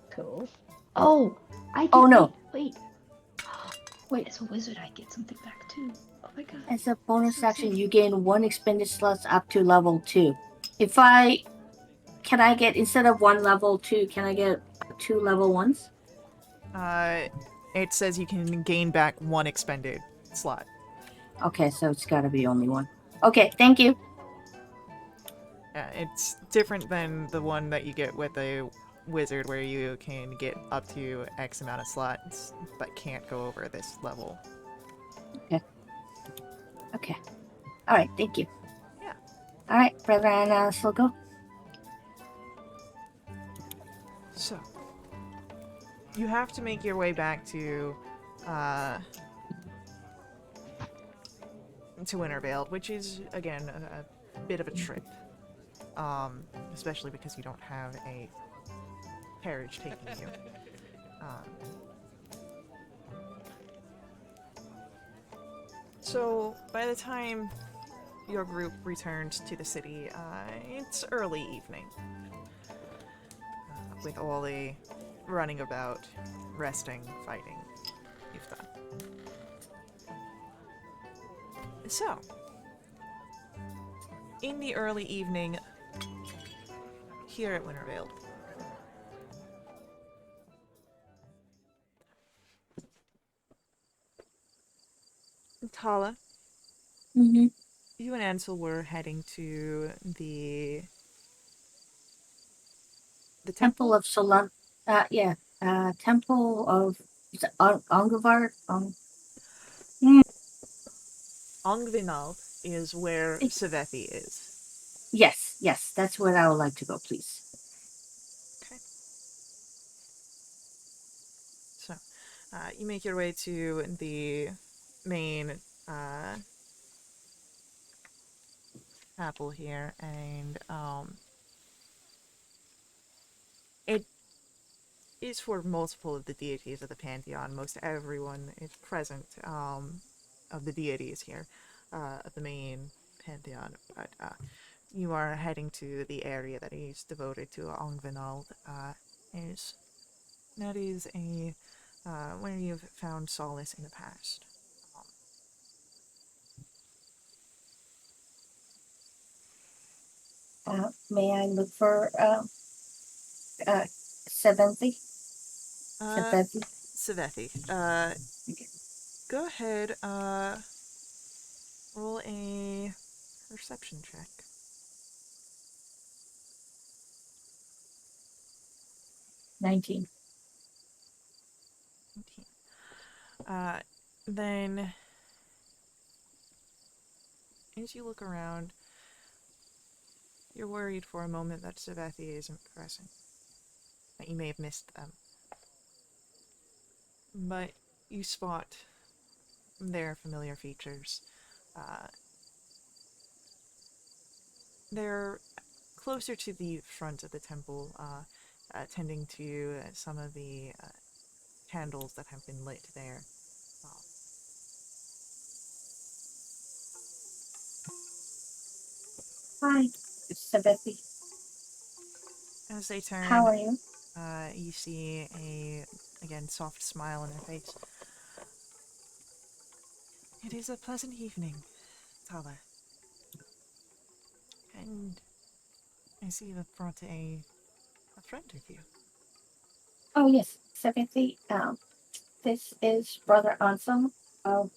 Cool. Oh, I Oh, get. no. Wait. Wait, as a wizard, I get something back too. Oh my god. As a bonus So action, sick. you gain 1 expended slots up to level 2. Can I get, instead of 1 level 2, can I get 2 level 1s? It says you can gain back 1 expended slot. Okay, so it's gotta be only 1. Okay, thank you. It's different than the one that you get with a wizard where you can get up to X amount of slots but can't go over this level. Okay. Alright, thank you. Yeah. Alright, Brother and Alice will go. So, you have to make your way back to Wintervale, which is, again, a bit of a trip. Especially because you don't have a carriage taking you. So, by the time your group returns to the city, it's early evening. With all the running about, resting, fighting you've done. So, in the early evening here at Wintervale, Tala, Mm-hmm. you and Ansel were heading to the Temple temple? of Solan. Temple of is it Ongavar. Ongvinald is where It- Savethi is. yes, that's where I would like to go, please. Okay. So, you make your way to the main chapel here, and it is for multiple of the deities of the pantheon. Most everyone is present of the deities here, of the main pantheon. But you are heading to the area that is devoted to Ongvinald. Is that is a where you've found solace in the past. May I look for 70? Uh, 70? Savethi, Okay. go ahead, roll a perception check. 19. 19. Then, as you look around, you're worried for a moment that Savethi isn't present, that you may have missed them. But you spot their familiar features. Uh, they're closer to the front of the temple, tending to some of the candles that have been lit there. Uh, Hi, Sabethi. as they How turn, are you? you see a, again, soft smile on their face. It is a pleasant evening, Tala. And I see you've brought a friend with you. Oh, yes, Sabethi. This is Brother Anselm of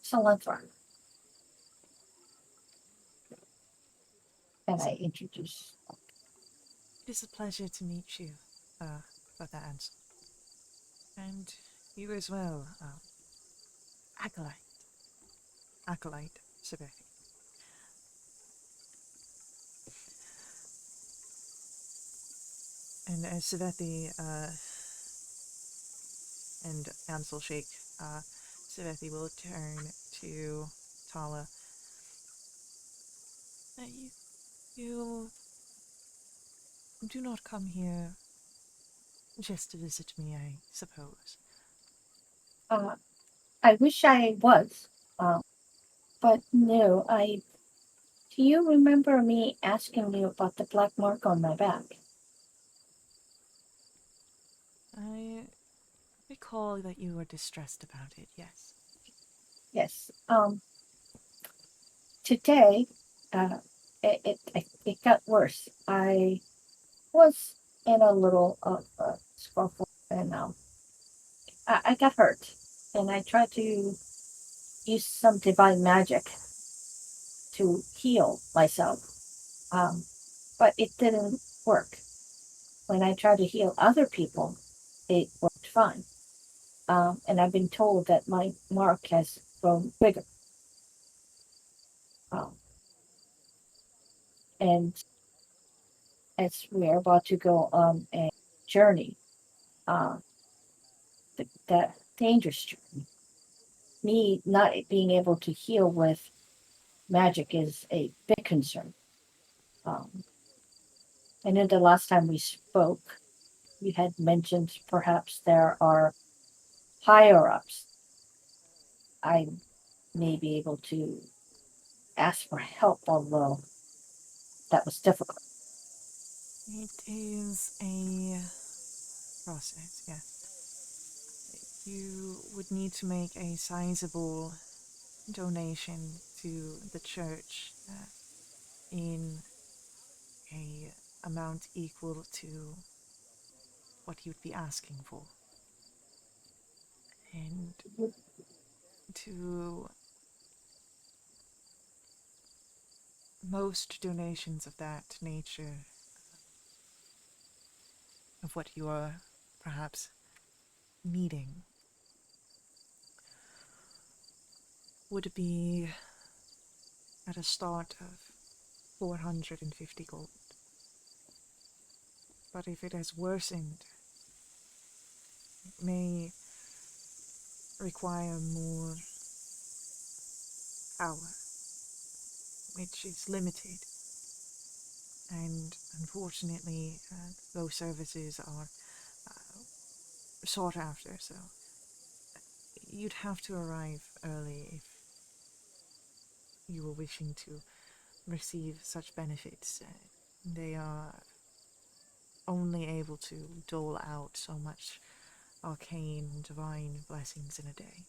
Salanthra. And I introduce. It is a pleasure to meet you, Brother Ansel. And you as well, Acolyte. Acolyte Sabethi. And as Savethi and Ansel shake, Savethi will turn to Tala. You, you do not come here just to visit me, I suppose. Uh, I wish I was, uh, but no, I. Do you remember me asking you about the black mark on my back? I recall that you were distressed about it, yes. Yes. Today, it got worse. I was in a little scuffle, and I got hurt, and I tried to use some divine magic to heal myself, um, but it didn't work. When I tried to heal other people, it worked fine. And I've been told that my mark has grown bigger. Um, and as we're about to go on a journey, uh, that dangerous journey, me not being able to heal with magic is a big concern. Um, I know the last time we spoke, you had mentioned perhaps there are higher ups. I may be able to ask for help, although that was difficult. It is a process, yes. You would need to make a sizable donation to the church in a amount equal to what you'd be asking for. And to most donations of that nature, of what you are perhaps needing, would be at a start of 450 gold. But if it has worsened, it may require more power, which is limited. And unfortunately, those services are sought after, so you'd have to arrive early if you were wishing to receive such benefits. They are only able to dole out so much arcane, divine blessings in a day.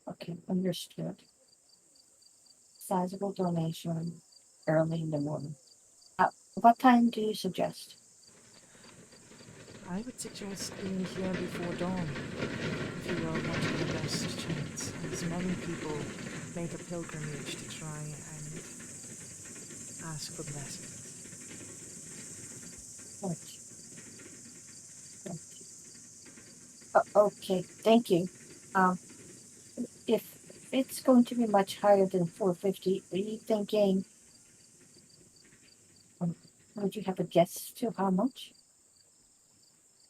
Okay, understood. sizable donation early in the morning. What time do you suggest? I would suggest being here before dawn if you are wanting the best chance, as many people make a pilgrimage to try and ask for blessings. Right. Okay, thank you. Um, if it's going to be much higher than 450, are you thinking? Um, would you have a guess to how much?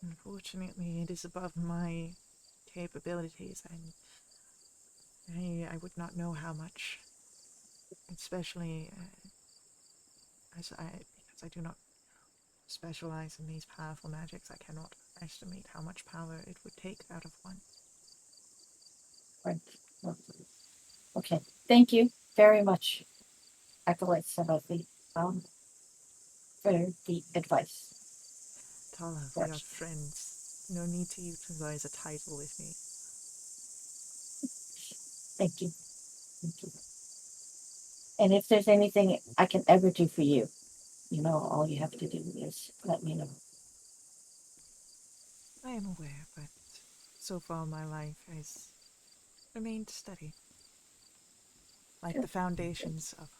Unfortunately, it is above my capabilities, and I would not know how much, especially because I do not specialize in these powerful magics. I cannot estimate how much power it would take out of one. Right. Okay. Thank you very much, Acolyte Timothy, for the advice. Tala, we are Yes. friends. No need to utilize a title with me. Thank you. Thank you. And if there's anything I can ever do for you, all you have to do is let me know. I am aware, but so far my life has remained steady, like Sure. the foundations of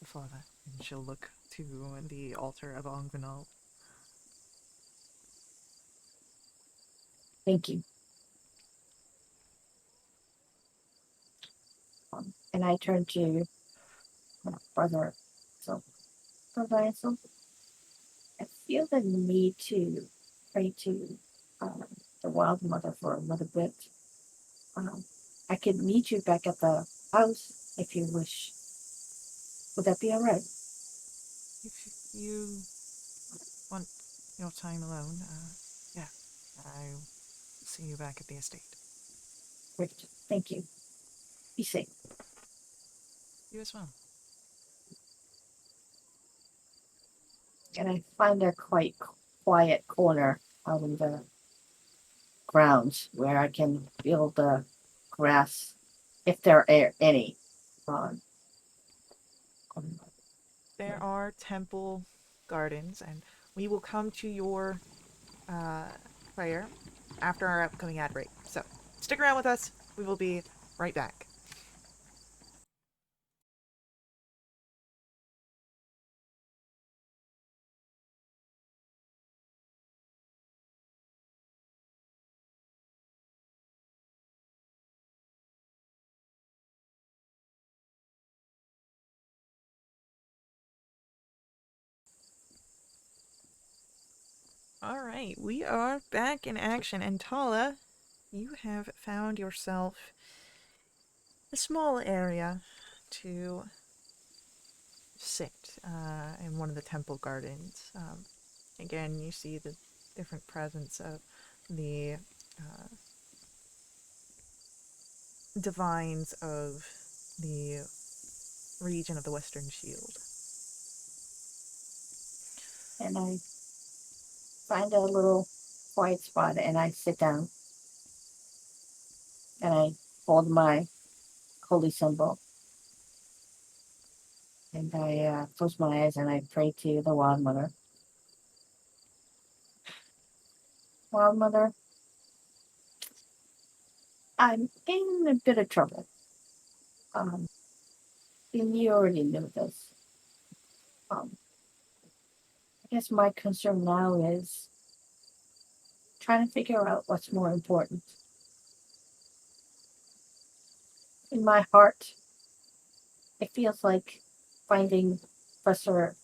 the Father. And she'll look to the altar of Angvanal. Thank you. And I turn to Brother So. Brother Ansel, I feel the need to pray to the Wild Mother for a little bit. Um, I could meet you back at the house if you wish. Would that be all right? If you want your time alone, yeah, I'll see you back at the estate. Great. Thank you. Be safe. You as well. And I find a quite quiet corner out in the grounds where I can feel the grass, if there are any, on. There are temple gardens, and we will come to your uh, prayer after our upcoming ad break. So stick around with us. We will be right back. All right, we are back in action, and Tala, you have found yourself a small area to sit in one of the temple gardens. Again, you see the different presence of the uh, divines of the region of the Western Shield. And I find a little quiet spot and I sit down and I hold my holy symbol and I close my eyes and I pray to the Wild Mother. Wild Mother, I'm in a bit of trouble. Um, and you already know this. Um, I guess my concern now is trying to figure out what's more important. In my heart, it feels like finding Professor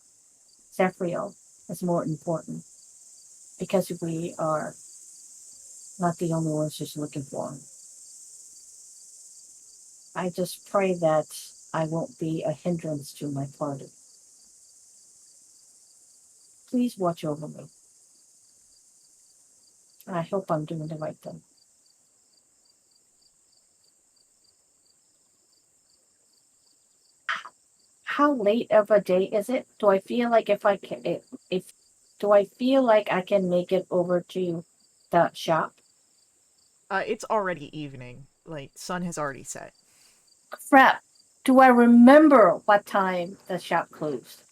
Zephyriel is more important because we are not the only ones she's looking for. I just pray that I won't be a hindrance to my party. Please watch over me. And I hope I'm doing the right thing. How late of a day is it? Do I feel like if do I feel like I can make it over to the shop? It's already evening. Like, sun has already set. Crap. Do I remember what time the shop closed?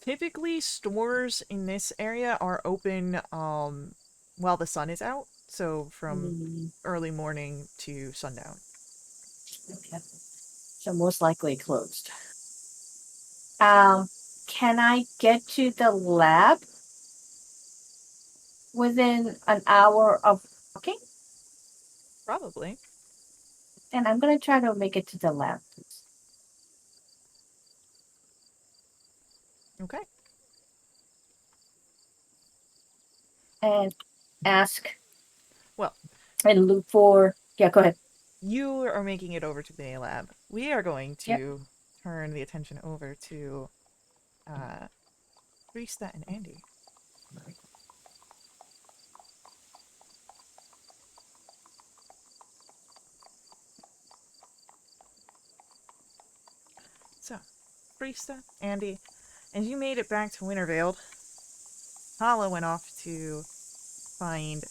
Typically stores in this area are open while the sun is out, so from Mm, early morning to sundown. okay. So most likely closed. Um, can I get to the lab within an hour of walking? Probably. And I'm gonna try to make it to the lab. Okay. And ask Well, and look for. Yeah, go ahead. you are making it over to the lab. We are going Yep. to turn the attention over to uh Rista and Andy. So, Rista, Andy, as you made it back to Wintervale, Hala went off to find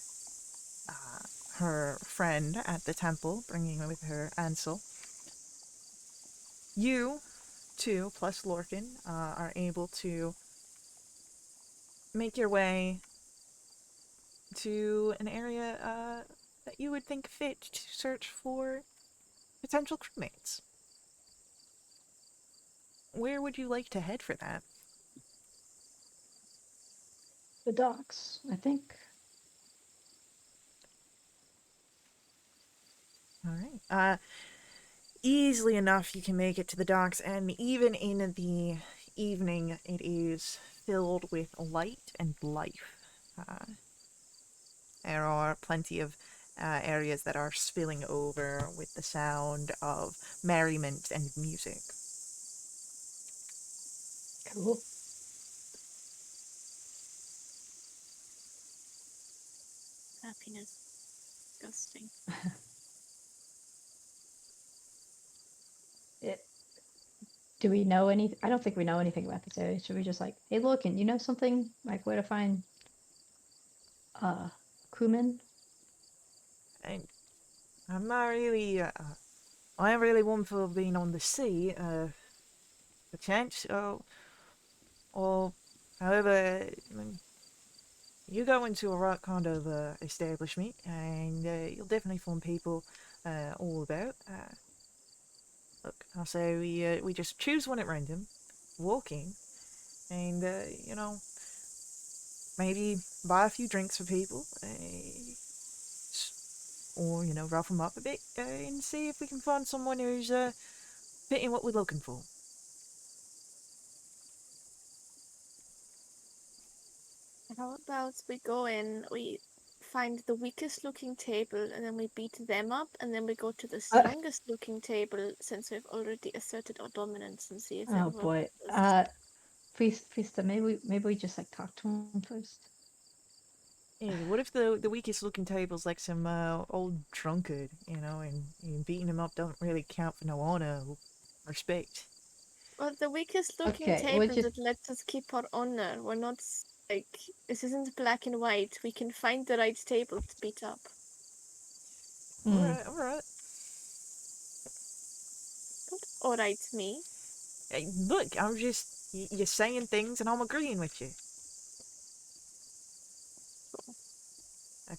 uh, her friend at the temple, bringing with her Ansel. You, two, plus Lorcan, are able to make your way to an area that you would think fit to search for potential crewmates. Where would you like to head for that? The docks, I think. All right. Easily enough, you can make it to the docks, and even in the evening, it is filled with light and life. Uh, there are plenty of areas that are spilling over with the sound of merriment and music. Cool. Happiness. Disgusting. It, do we know any? I don't think we know anything about this area. Should we just like, hey, look, and you know something like where to find crewmen? And I'm not really, I am really one for being on the sea, a chance, or however, you go into a right kind of establishment, and you'll definitely find people all about. Look, I'll say we just choose one at random, walk in, and maybe buy a few drinks for people, or rough them up a bit, and see if we can find someone who's fitting what we're looking for. How about we go in, we find the weakest looking table, and then we beat them up, and then we go to the Uh, strongest looking table, since we've already asserted our dominance, and see if that oh works. boy. Priesta, maybe we just like talk to him first. Yeah, what if the weakest looking table's like some old drunkard, and beating him up don't really count for no honor or respect? Well, the weakest looking Okay, we'll table just that lets us keep our honor. We're not like, this isn't black and white. We can find the right table to beat up. All hmm. right, all right. Don't alright me. Hey, look, I'm just you're saying things, and I'm agreeing with you.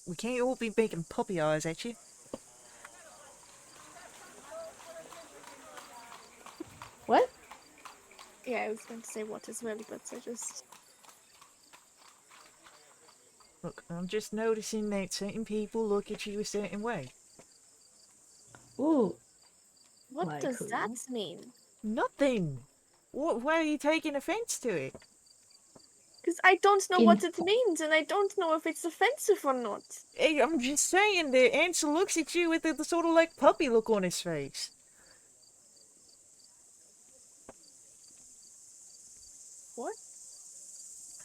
We can't all be making puppy eyes at you. What? Yeah, I was going to say what as well, but I just. Look, I'm just noticing that certain people look at you a certain way. Ooh, What like does that who? mean? Nothing. Why are you taking offense to it? Because I don't know In what it means, and I don't know if it's offensive or not. Hey, I'm just saying that Ansel looks at you with the sort of like puppy look on his face. What?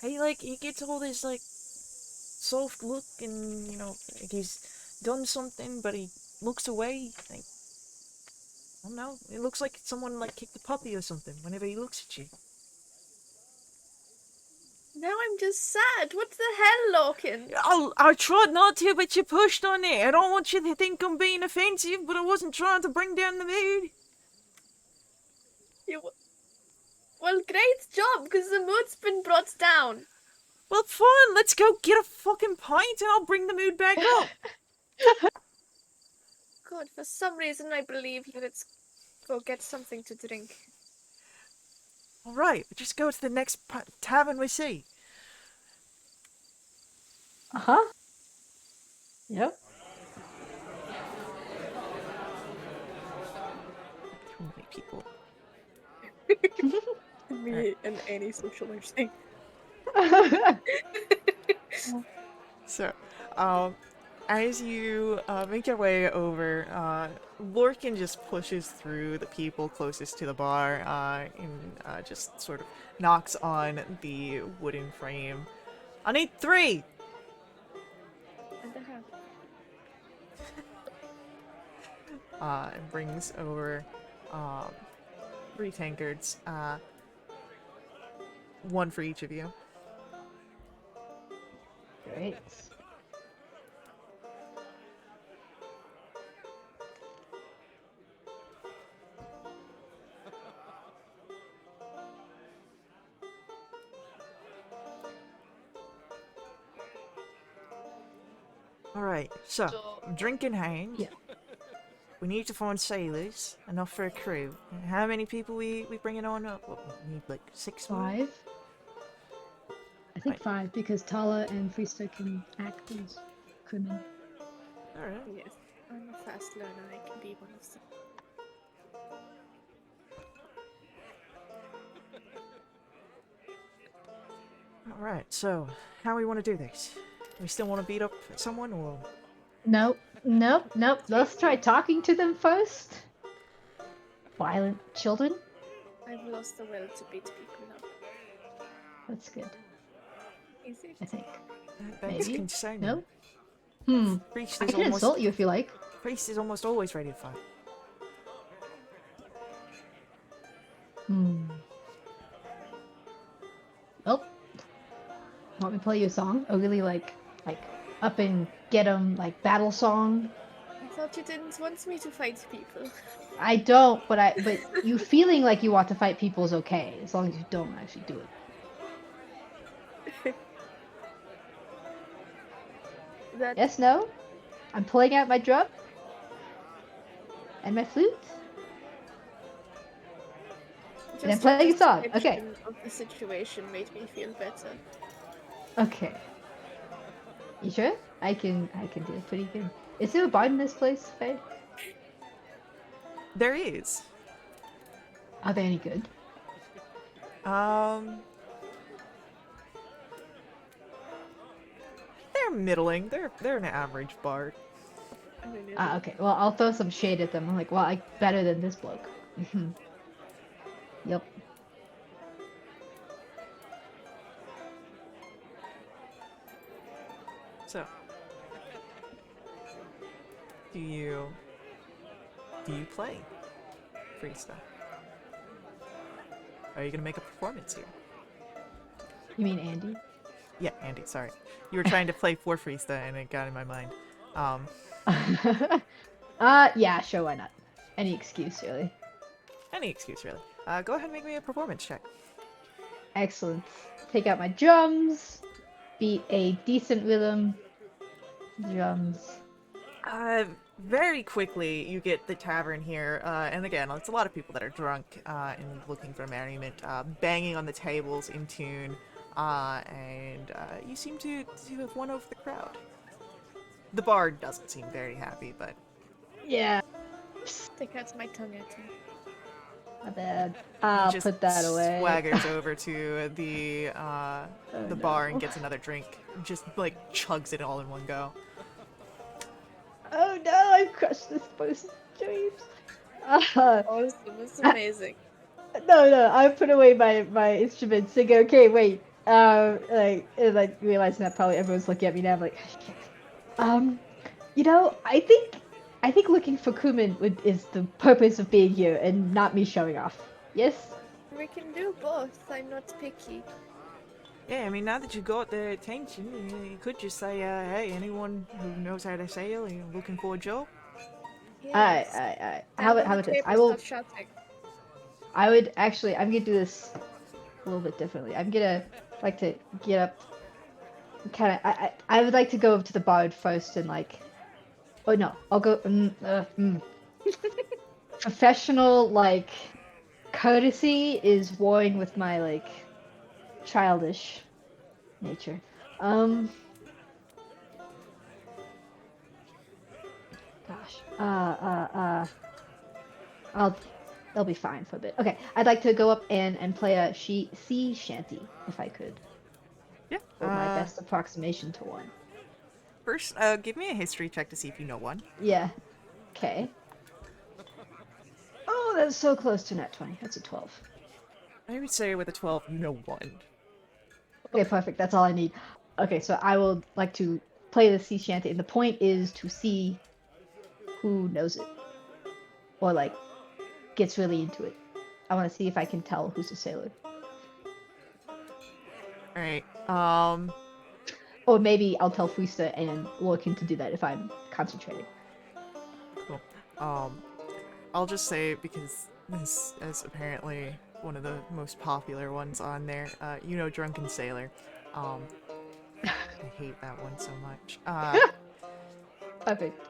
He gets all this like soft look, and like he's done something, but he looks away. Like, I don't know. It looks like someone like kicked a puppy or something whenever he looks at you. Now I'm just sad. What the hell, Loken? I tried not to, but you pushed on it. I don't want you to think I'm being offensive, but I wasn't trying to bring down the mood. You... Well, great job, because the mood's been brought down. Well, fine, let's go get a fucking pint and I'll bring the mood back up. God, for some reason I believe you. Let's go get something to drink. Alright, just go to the next tavern we see. Uh-huh. Yep. Too many people. Me and any socializing. So, as you make your way over, Lorcan just pushes through the people closest to the bar and just sort of knocks on the wooden frame. I need 3! And a half. And brings over 3 tankards, 1 for each of you. Great. Alright, so, drink in hand. Yeah. We need to find sailors, enough for a crew. How many people we bringing on? What, we need like 6 more? 5. I think Right. 5 because Tala and Friesta can act as crewmen. Alright. Yes, I'm a fast learner. I can be one of them. Alright, so, how we want to do this? We still want to beat up someone, or... Nope. Let's try talking to them first. Violent children? I've lost the will to beat people up. That's good, Is it? I think. That's Maybe? concerning. No? Priest I is can almost... insult you if you like. Priest is almost always ready to fight. Oh. Want me to play you a song? A really like up and get 'em like battle song? I thought you didn't want me to fight people. I don't, but you feeling like you want to fight people is okay, as long as you don't actually do it. That Yes, no? I'm pulling out my drum and my flute. And I'm just your playing a song. Okay. description of the situation made me feel better. Okay. You sure? I can do it pretty good. Is there a bard in this place, Faye? There is. Are they any good? They're middling. They're an average bard. I don't know. Ah, okay. Well, I'll throw some shade at them. I'm like, well, I better than this bloke. Yep. So, do you play freestyle? Are you gonna make a performance here? You mean Andy? Yeah, Andy. Sorry, you were trying to play for freestyle, and it got in my mind. Yeah, sure, why not? Any excuse, really. Any excuse, really. Go ahead and make me a performance check. Excellent. Take out my drums. Beat a decent rhythm. Drums. Very quickly, you get the tavern here, and again, it's a lot of people that are drunk and looking for merriment, banging on the tables in tune, and you seem to have won over the crowd. The bard doesn't seem very happy, but Yeah. Stick out my tongue at him. My bad. I'll just put that away. swaggers over to the bar and no. gets another drink. Just like chugs it all in one go. Oh no, I've crushed this person's dreams. Awesome, it's amazing. No, I put away my instruments and go, okay, wait. Like realizing that probably everyone's looking at me now, I'm like, shit. You know, I think looking for crewmen is the purpose of being here and not me showing off. Yes? We can do both. I'm not picky. Yeah, I mean, now that you got their attention, you could just say, hey, anyone who knows how to sail, you know, looking for a job? Yes. How about this? I will. I would actually, I'm gonna do this a little bit differently. I'm gonna like to get up, kind of. I would like to go up to the bard first and like. Oh no, I'll go. Professional like courtesy is warring with my like childish nature. Um. Gosh. I'll. They'll be fine for a bit. Okay, I'd like to go up and play a sea shanty if I could. Yeah. For my best approximation to one. First, give me a history check to see if you know one. Yeah. Okay. Oh, that's so close to net 20. That's a 12. I would say with a 12, you know one. Okay, perfect. That's all I need. Okay, so I will like to play the sea shanty, and the point is to see who knows it. Or like gets really into it. I want to see if I can tell who's a sailor. Alright, Or maybe I'll tell Fuista and work him to do that if I'm concentrating. cool. I'll just say, because this is apparently one of the most popular ones on there, you know Drunken Sailor. I hate that one so much. Perfect.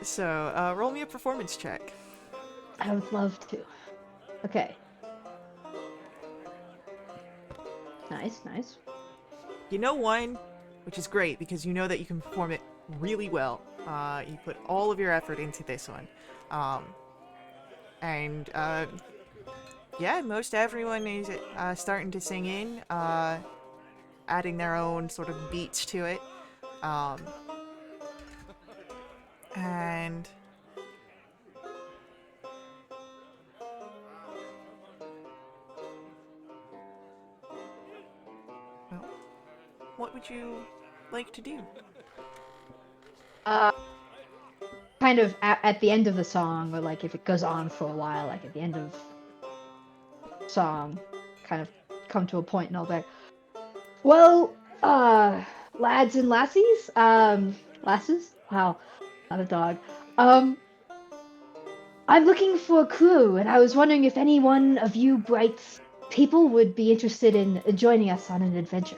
So, roll me a performance check. I would love to. Okay. Nice, nice. You know one, which is great, because you know that you can perform it really well. You put all of your effort into this one. Yeah, most everyone is starting to sing in, adding their own sort of beats to it. And well, what would you like to do? Kind of at the end of the song, or like if it goes on for a while, like at the end of song, kind of come to a point and all that. Well, lads and lassies, lasses? Wow, not a dog. I'm looking for a crew, and I was wondering if any one of you bright people would be interested in joining us on an adventure.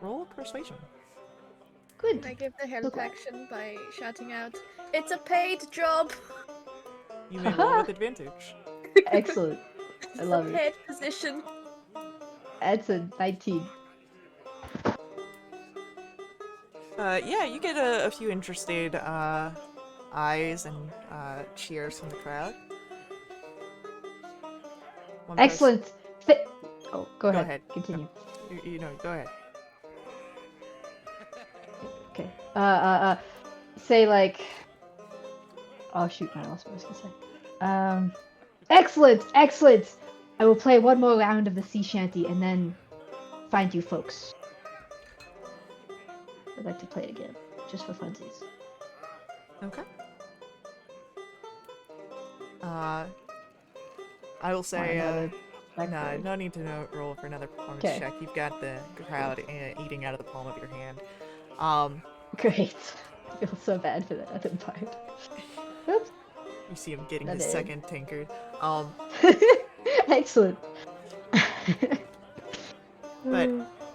Roll persuasion. Good. Can I give the help Okay. action by shouting out, "It's a paid job!" You may roll with advantage. Excellent. I It's love a it. paid position. That's a 19. Yeah, you get a few interested eyes and cheers from the crowd. One person- Excellent. Oh, go ahead. ahead. Continue. You know, go ahead. Okay. Say like. Oh shoot! I lost what I was gonna say. Excellent, excellent. I will play one more round of the sea shanty and then find you folks. I'd like to play it again, just for funsies. Okay. I will say, Another nah, blackberry. no need to roll for another performance Okay. check. You've got the crowd eating out of the palm of your hand. Great. I feel so bad for that other part. Oops. You see him getting Not his bad. second tankard. Excellent. But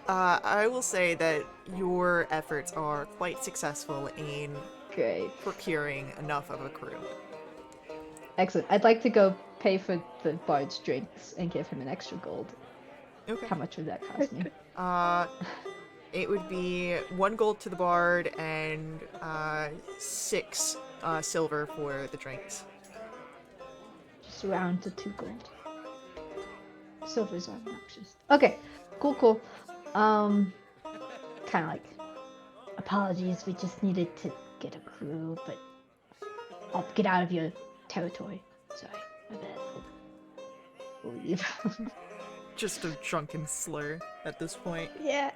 I will say that your efforts are quite successful in Great. procuring enough of a crew. Excellent. I'd like to go pay for the bard's drinks and give him an extra gold. Okay. How much would that cost me? It would be 1 gold to the bard and 6 silver for the drinks. Just round to 2 gold. Silver's obnoxious. Okay, cool. Kind of like, apologies, we just needed to get a crew, but I'll get out of your territory. Sorry, my bad. We'll leave. Just a drunken slur at this point. yeah.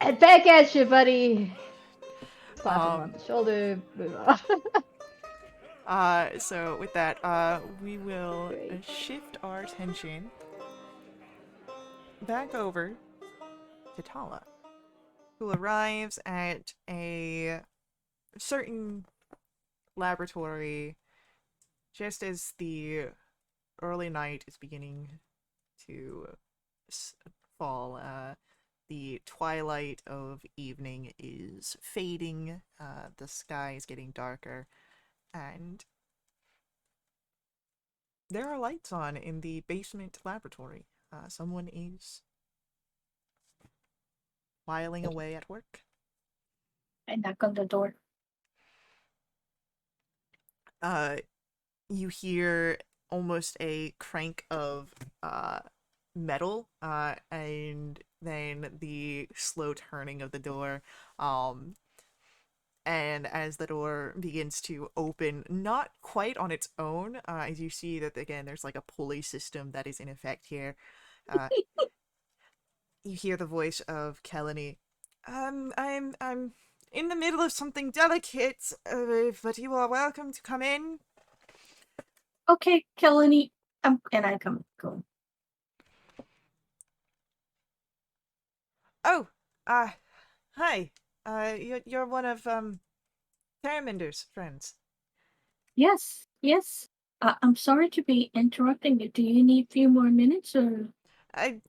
And back at you, buddy. Slap him on the shoulder. Move on. So with that, we will Great. shift our attention back over to Tala, who arrives at a certain laboratory just as the early night is beginning to fall, the twilight of evening is fading, the sky is getting darker, and there are lights on in the basement laboratory. Someone is whiling away at work. I knock on the door. You hear almost a crank of metal, and then the slow turning of the door. And as the door begins to open, not quite on its own, as you see that again, there's like a pulley system that is in effect here. Uh, you hear the voice of Kelly. I'm in the middle of something delicate, but you are welcome to come in. Okay, Kelly. And I come. Go. Oh, hi. You're one of Theraminder's friends. Yes, yes. I'm sorry to be interrupting you. Do you need a few more minutes or? I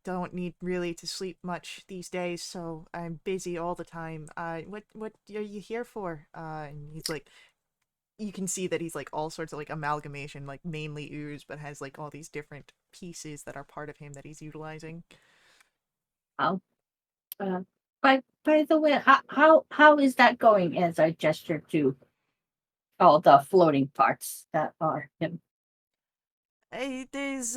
don't need really to sleep much these days, so I'm busy all the time. What are you here for? And he's like, you can see that he's like all sorts of like amalgamation, like mainly ooze, but has like all these different pieces that are part of him that he's utilizing. Oh, uh, by the way, how is that going? As I gesture to all the floating parts that are him. It's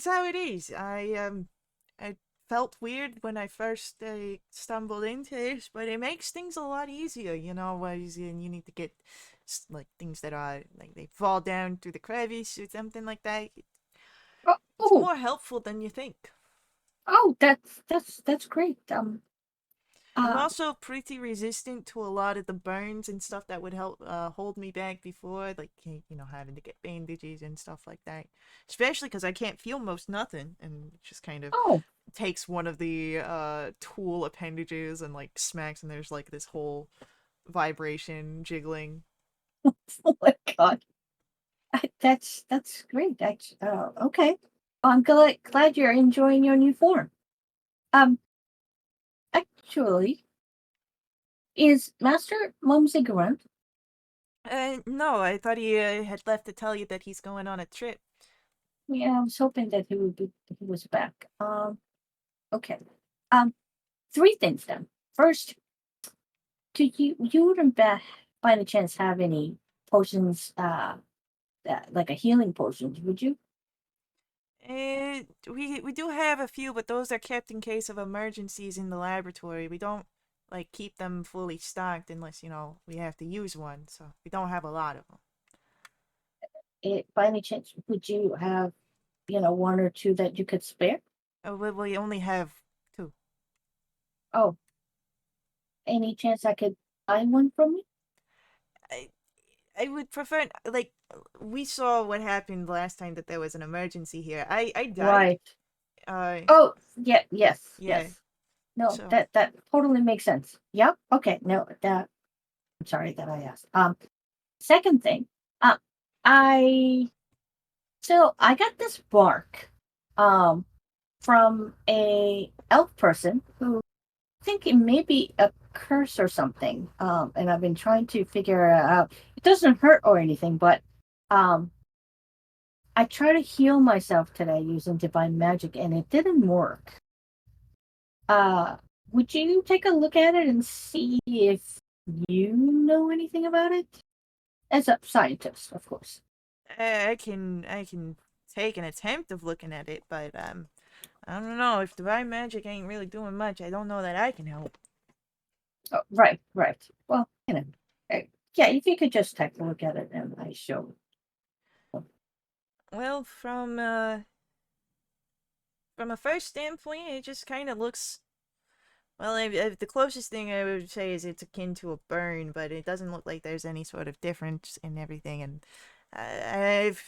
how it is. I felt weird when I first stumbled into this, but it makes things a lot easier. You know, as in you need to get like things that are like they fall down through the crevice or something like that. Oh, It's oh, more helpful than you think. oh, that's great. I'm Uh, also pretty resistant to a lot of the burns and stuff that would help hold me back before, like having to get bandages and stuff like that. Especially because I can't feel most nothing, and it just kind of oh, takes one of the tool appendages and like smacks, and there's like this whole vibration jiggling. oh my God, that's great. That's okay. I'm glad you're enjoying your new form. Um, actually, is Master Mumsy around? No, I thought he had left to tell you that he's going on a trip. Yeah, I was hoping that he was back. Okay. Um, three things then. First, do you wouldn't by any chance have any potions like a healing potion, would you? We do have a few, but those are kept in case of emergencies in the laboratory. We don't like keep them fully stocked unless we have to use one. So we don't have a lot of them. By any chance, would you have, one or two that you could spare? We only have two. Oh, any chance I could buy one from you? I I would prefer like we saw what happened last time that there was an emergency here. I died. Right. Uh Oh, yeah, yes, yeah. yes. No, So that totally makes sense. Yep. Okay. No, that I'm sorry that I asked. Second thing, uh, I I got this bark, um, from a elf person who I think it may be a curse or something. And I've been trying to figure it out. It doesn't hurt or anything, but um, I tried to heal myself today using divine magic, and it didn't work. Uh, would you take a look at it and see if you know anything about it? As a scientist, of course. I can take an attempt of looking at it, but I don't know if divine magic ain't really doing much. I don't know that I can help. Oh, right, right. Well, yeah, if you could just take a look at it and I show. Well, from a first standpoint, it just kind of looks. Well, if the closest thing I would say is it's akin to a burn, but it doesn't look like there's any sort of difference in everything. And I've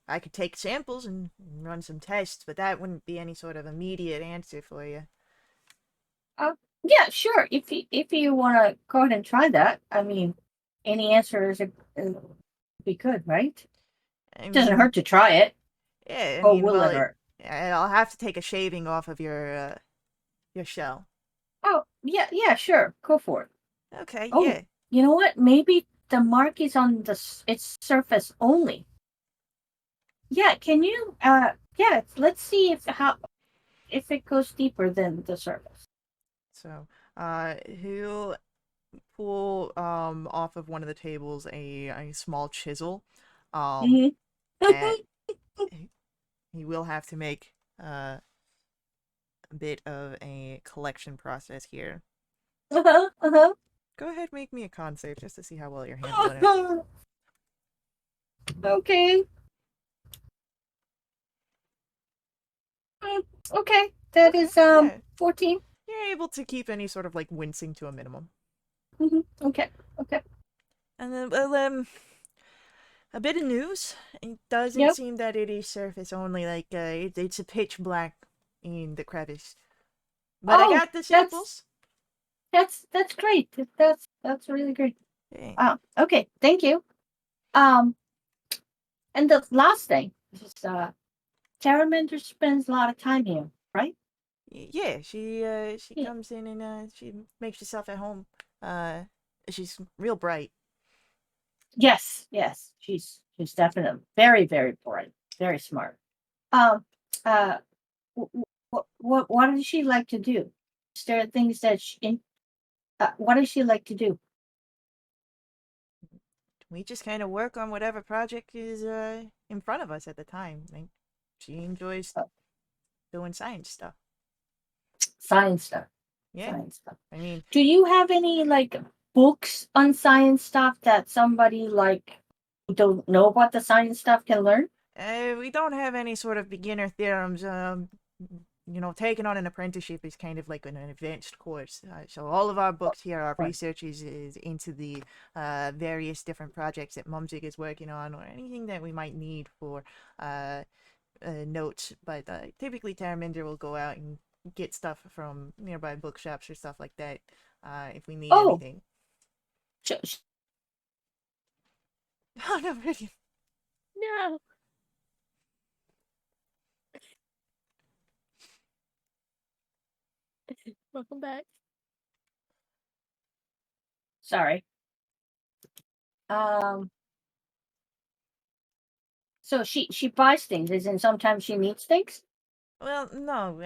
I could take samples and run some tests, but that wouldn't be any sort of immediate answer for you. Uh, yeah, sure. If you want to go ahead and try that, I mean, any answer is be good, right? I Doesn't mean, hurt to try it. yeah, I Or mean, will well, it hurt? I'll have to take a shaving off of your shell. Oh, yeah, sure. Go for it. Okay, Oh, yeah. you know what? Maybe the mark is on its surface only. Yeah, can you yeah, let's see if it goes deeper than the surface. So, he'll pull off of one of the tables a small chisel, um, Mm-hmm. and he will have to make a bit of a collection process here. Uh-huh, uh-huh. Go ahead, make me a con save just to see how well you're handling it. Okay. Mm, okay. That Okay, is yeah, 14. you're able to keep any sort of like wincing to a minimum. Okay. Okay. And then, well, a bit of news. It doesn't Yep. seem that it is surface only. Like, it's a pitch black in the crevice. But I Oh, got the that's samples. that's great. That's really great. Hey. Okay, thank you. Um and the last thing is Charmander spends a lot of time here, right? Yeah, she Yeah. comes in and she makes herself at home. Uh, she's real bright. Yes. She's definitely very, very bright, very smart. Um uh what does she like to do? Is there things that what does she like to do? We just kind of work on whatever project is in front of us at the time. Like, she enjoys Uh, doing science stuff. Science stuff. Yeah, Science stuff. I mean, Do you have any like books on science stuff that somebody like who don't know about the science stuff can learn? we don't have any sort of beginner theorems. Taking on an apprenticeship is kind of like an advanced course. So all of our books here, our Right. research is into the various different projects that Mumsig is working on, or anything that we might need for notes. But typically, Taraminder will go out and get stuff from nearby bookshops or stuff like that if we need Oh, anything. sh- sh- Oh no, Meridian. No. Welcome back. sorry. Um, so she buys things, as in sometimes she needs things. Well, no,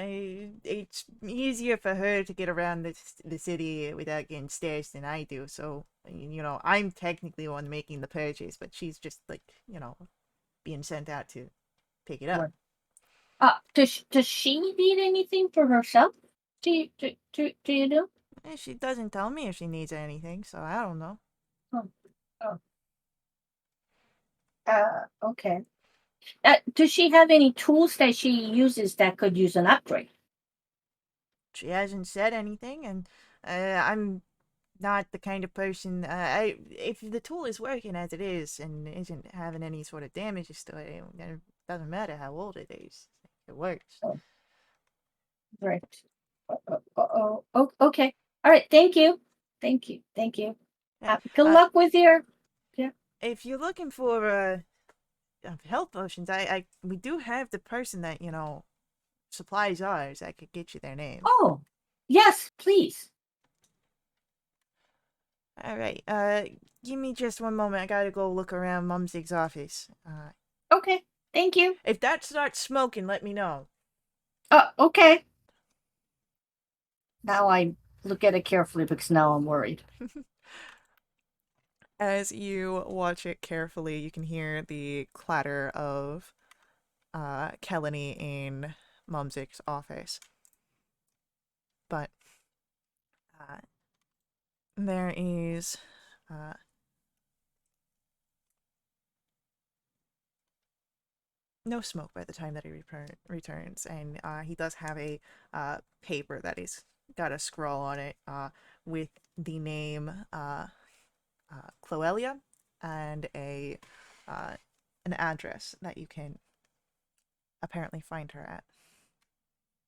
it's easier for her to get around the city without getting stairs than I do. So, I'm technically the one making the purchase, but she's just like, being sent out to pick it up. Right. Does she need anything for herself? Do you know? She doesn't tell me if she needs anything, so I don't know. Oh, oh. Okay. Does she have any tools that she uses that could use an upgrade? She hasn't said anything, and I'm not the kind of person. If the tool is working as it is and isn't having any sort of damages to it, it doesn't matter how old it is. It works. Oh, right. Okay. All right. Thank you. Thank you. Yeah. Good luck with your. Yeah. If you're looking for health potions, we do have the person that supplies ours. I could get you their name. Oh, yes, please. All right. Give me just one moment. I gotta go look around Mumsig's office. Okay. Thank you. If that starts smoking, let me know. Okay. Now I look at it carefully because now I'm worried. As you watch it carefully, you can hear the clatter of Kelly in Mumsig's office. But there is no smoke by the time that he returns, and he does have a paper that he's got a scroll on it with the name Cloelia and an address that you can apparently find her at.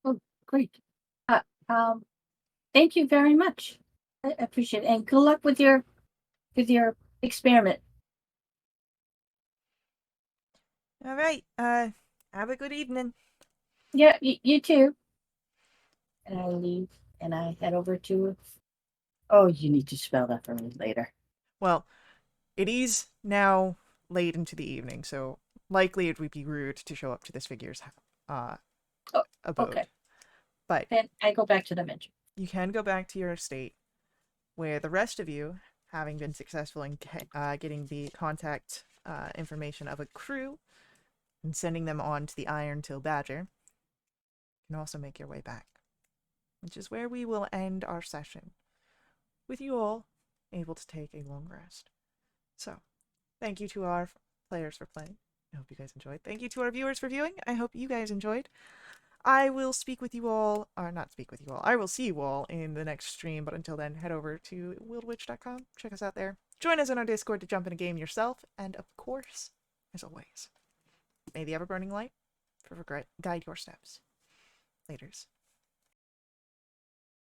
Oh, great. Uh, um, thank you very much. I appreciate it, and good luck with your experiment. All right. Have a good evening. Yeah, you too. And I leave and I head over to. Oh, you need to spell that for me later. Well, it is now late into the evening, so likely it would be rude to show up to this figure's uh, Oh, abode. okay. But Then I go back to the mansion. you can go back to your estate, where the rest of you, having been successful in getting the contact information of a crew and sending them on to the Iron Till Badger, can also make your way back, which is where we will end our session, with you all able to take a long rest. So, thank you to our players for playing. I hope you guys enjoyed. Thank you to our viewers for viewing. I hope you guys enjoyed. I will speak with you all, or not speak with you all. I will see you all in the next stream, but until then, head over to wildewitch.com. Check us out there. Join us in our Discord to jump in a game yourself, and of course, as always, may the ever burning light forever guide your steps. Laters.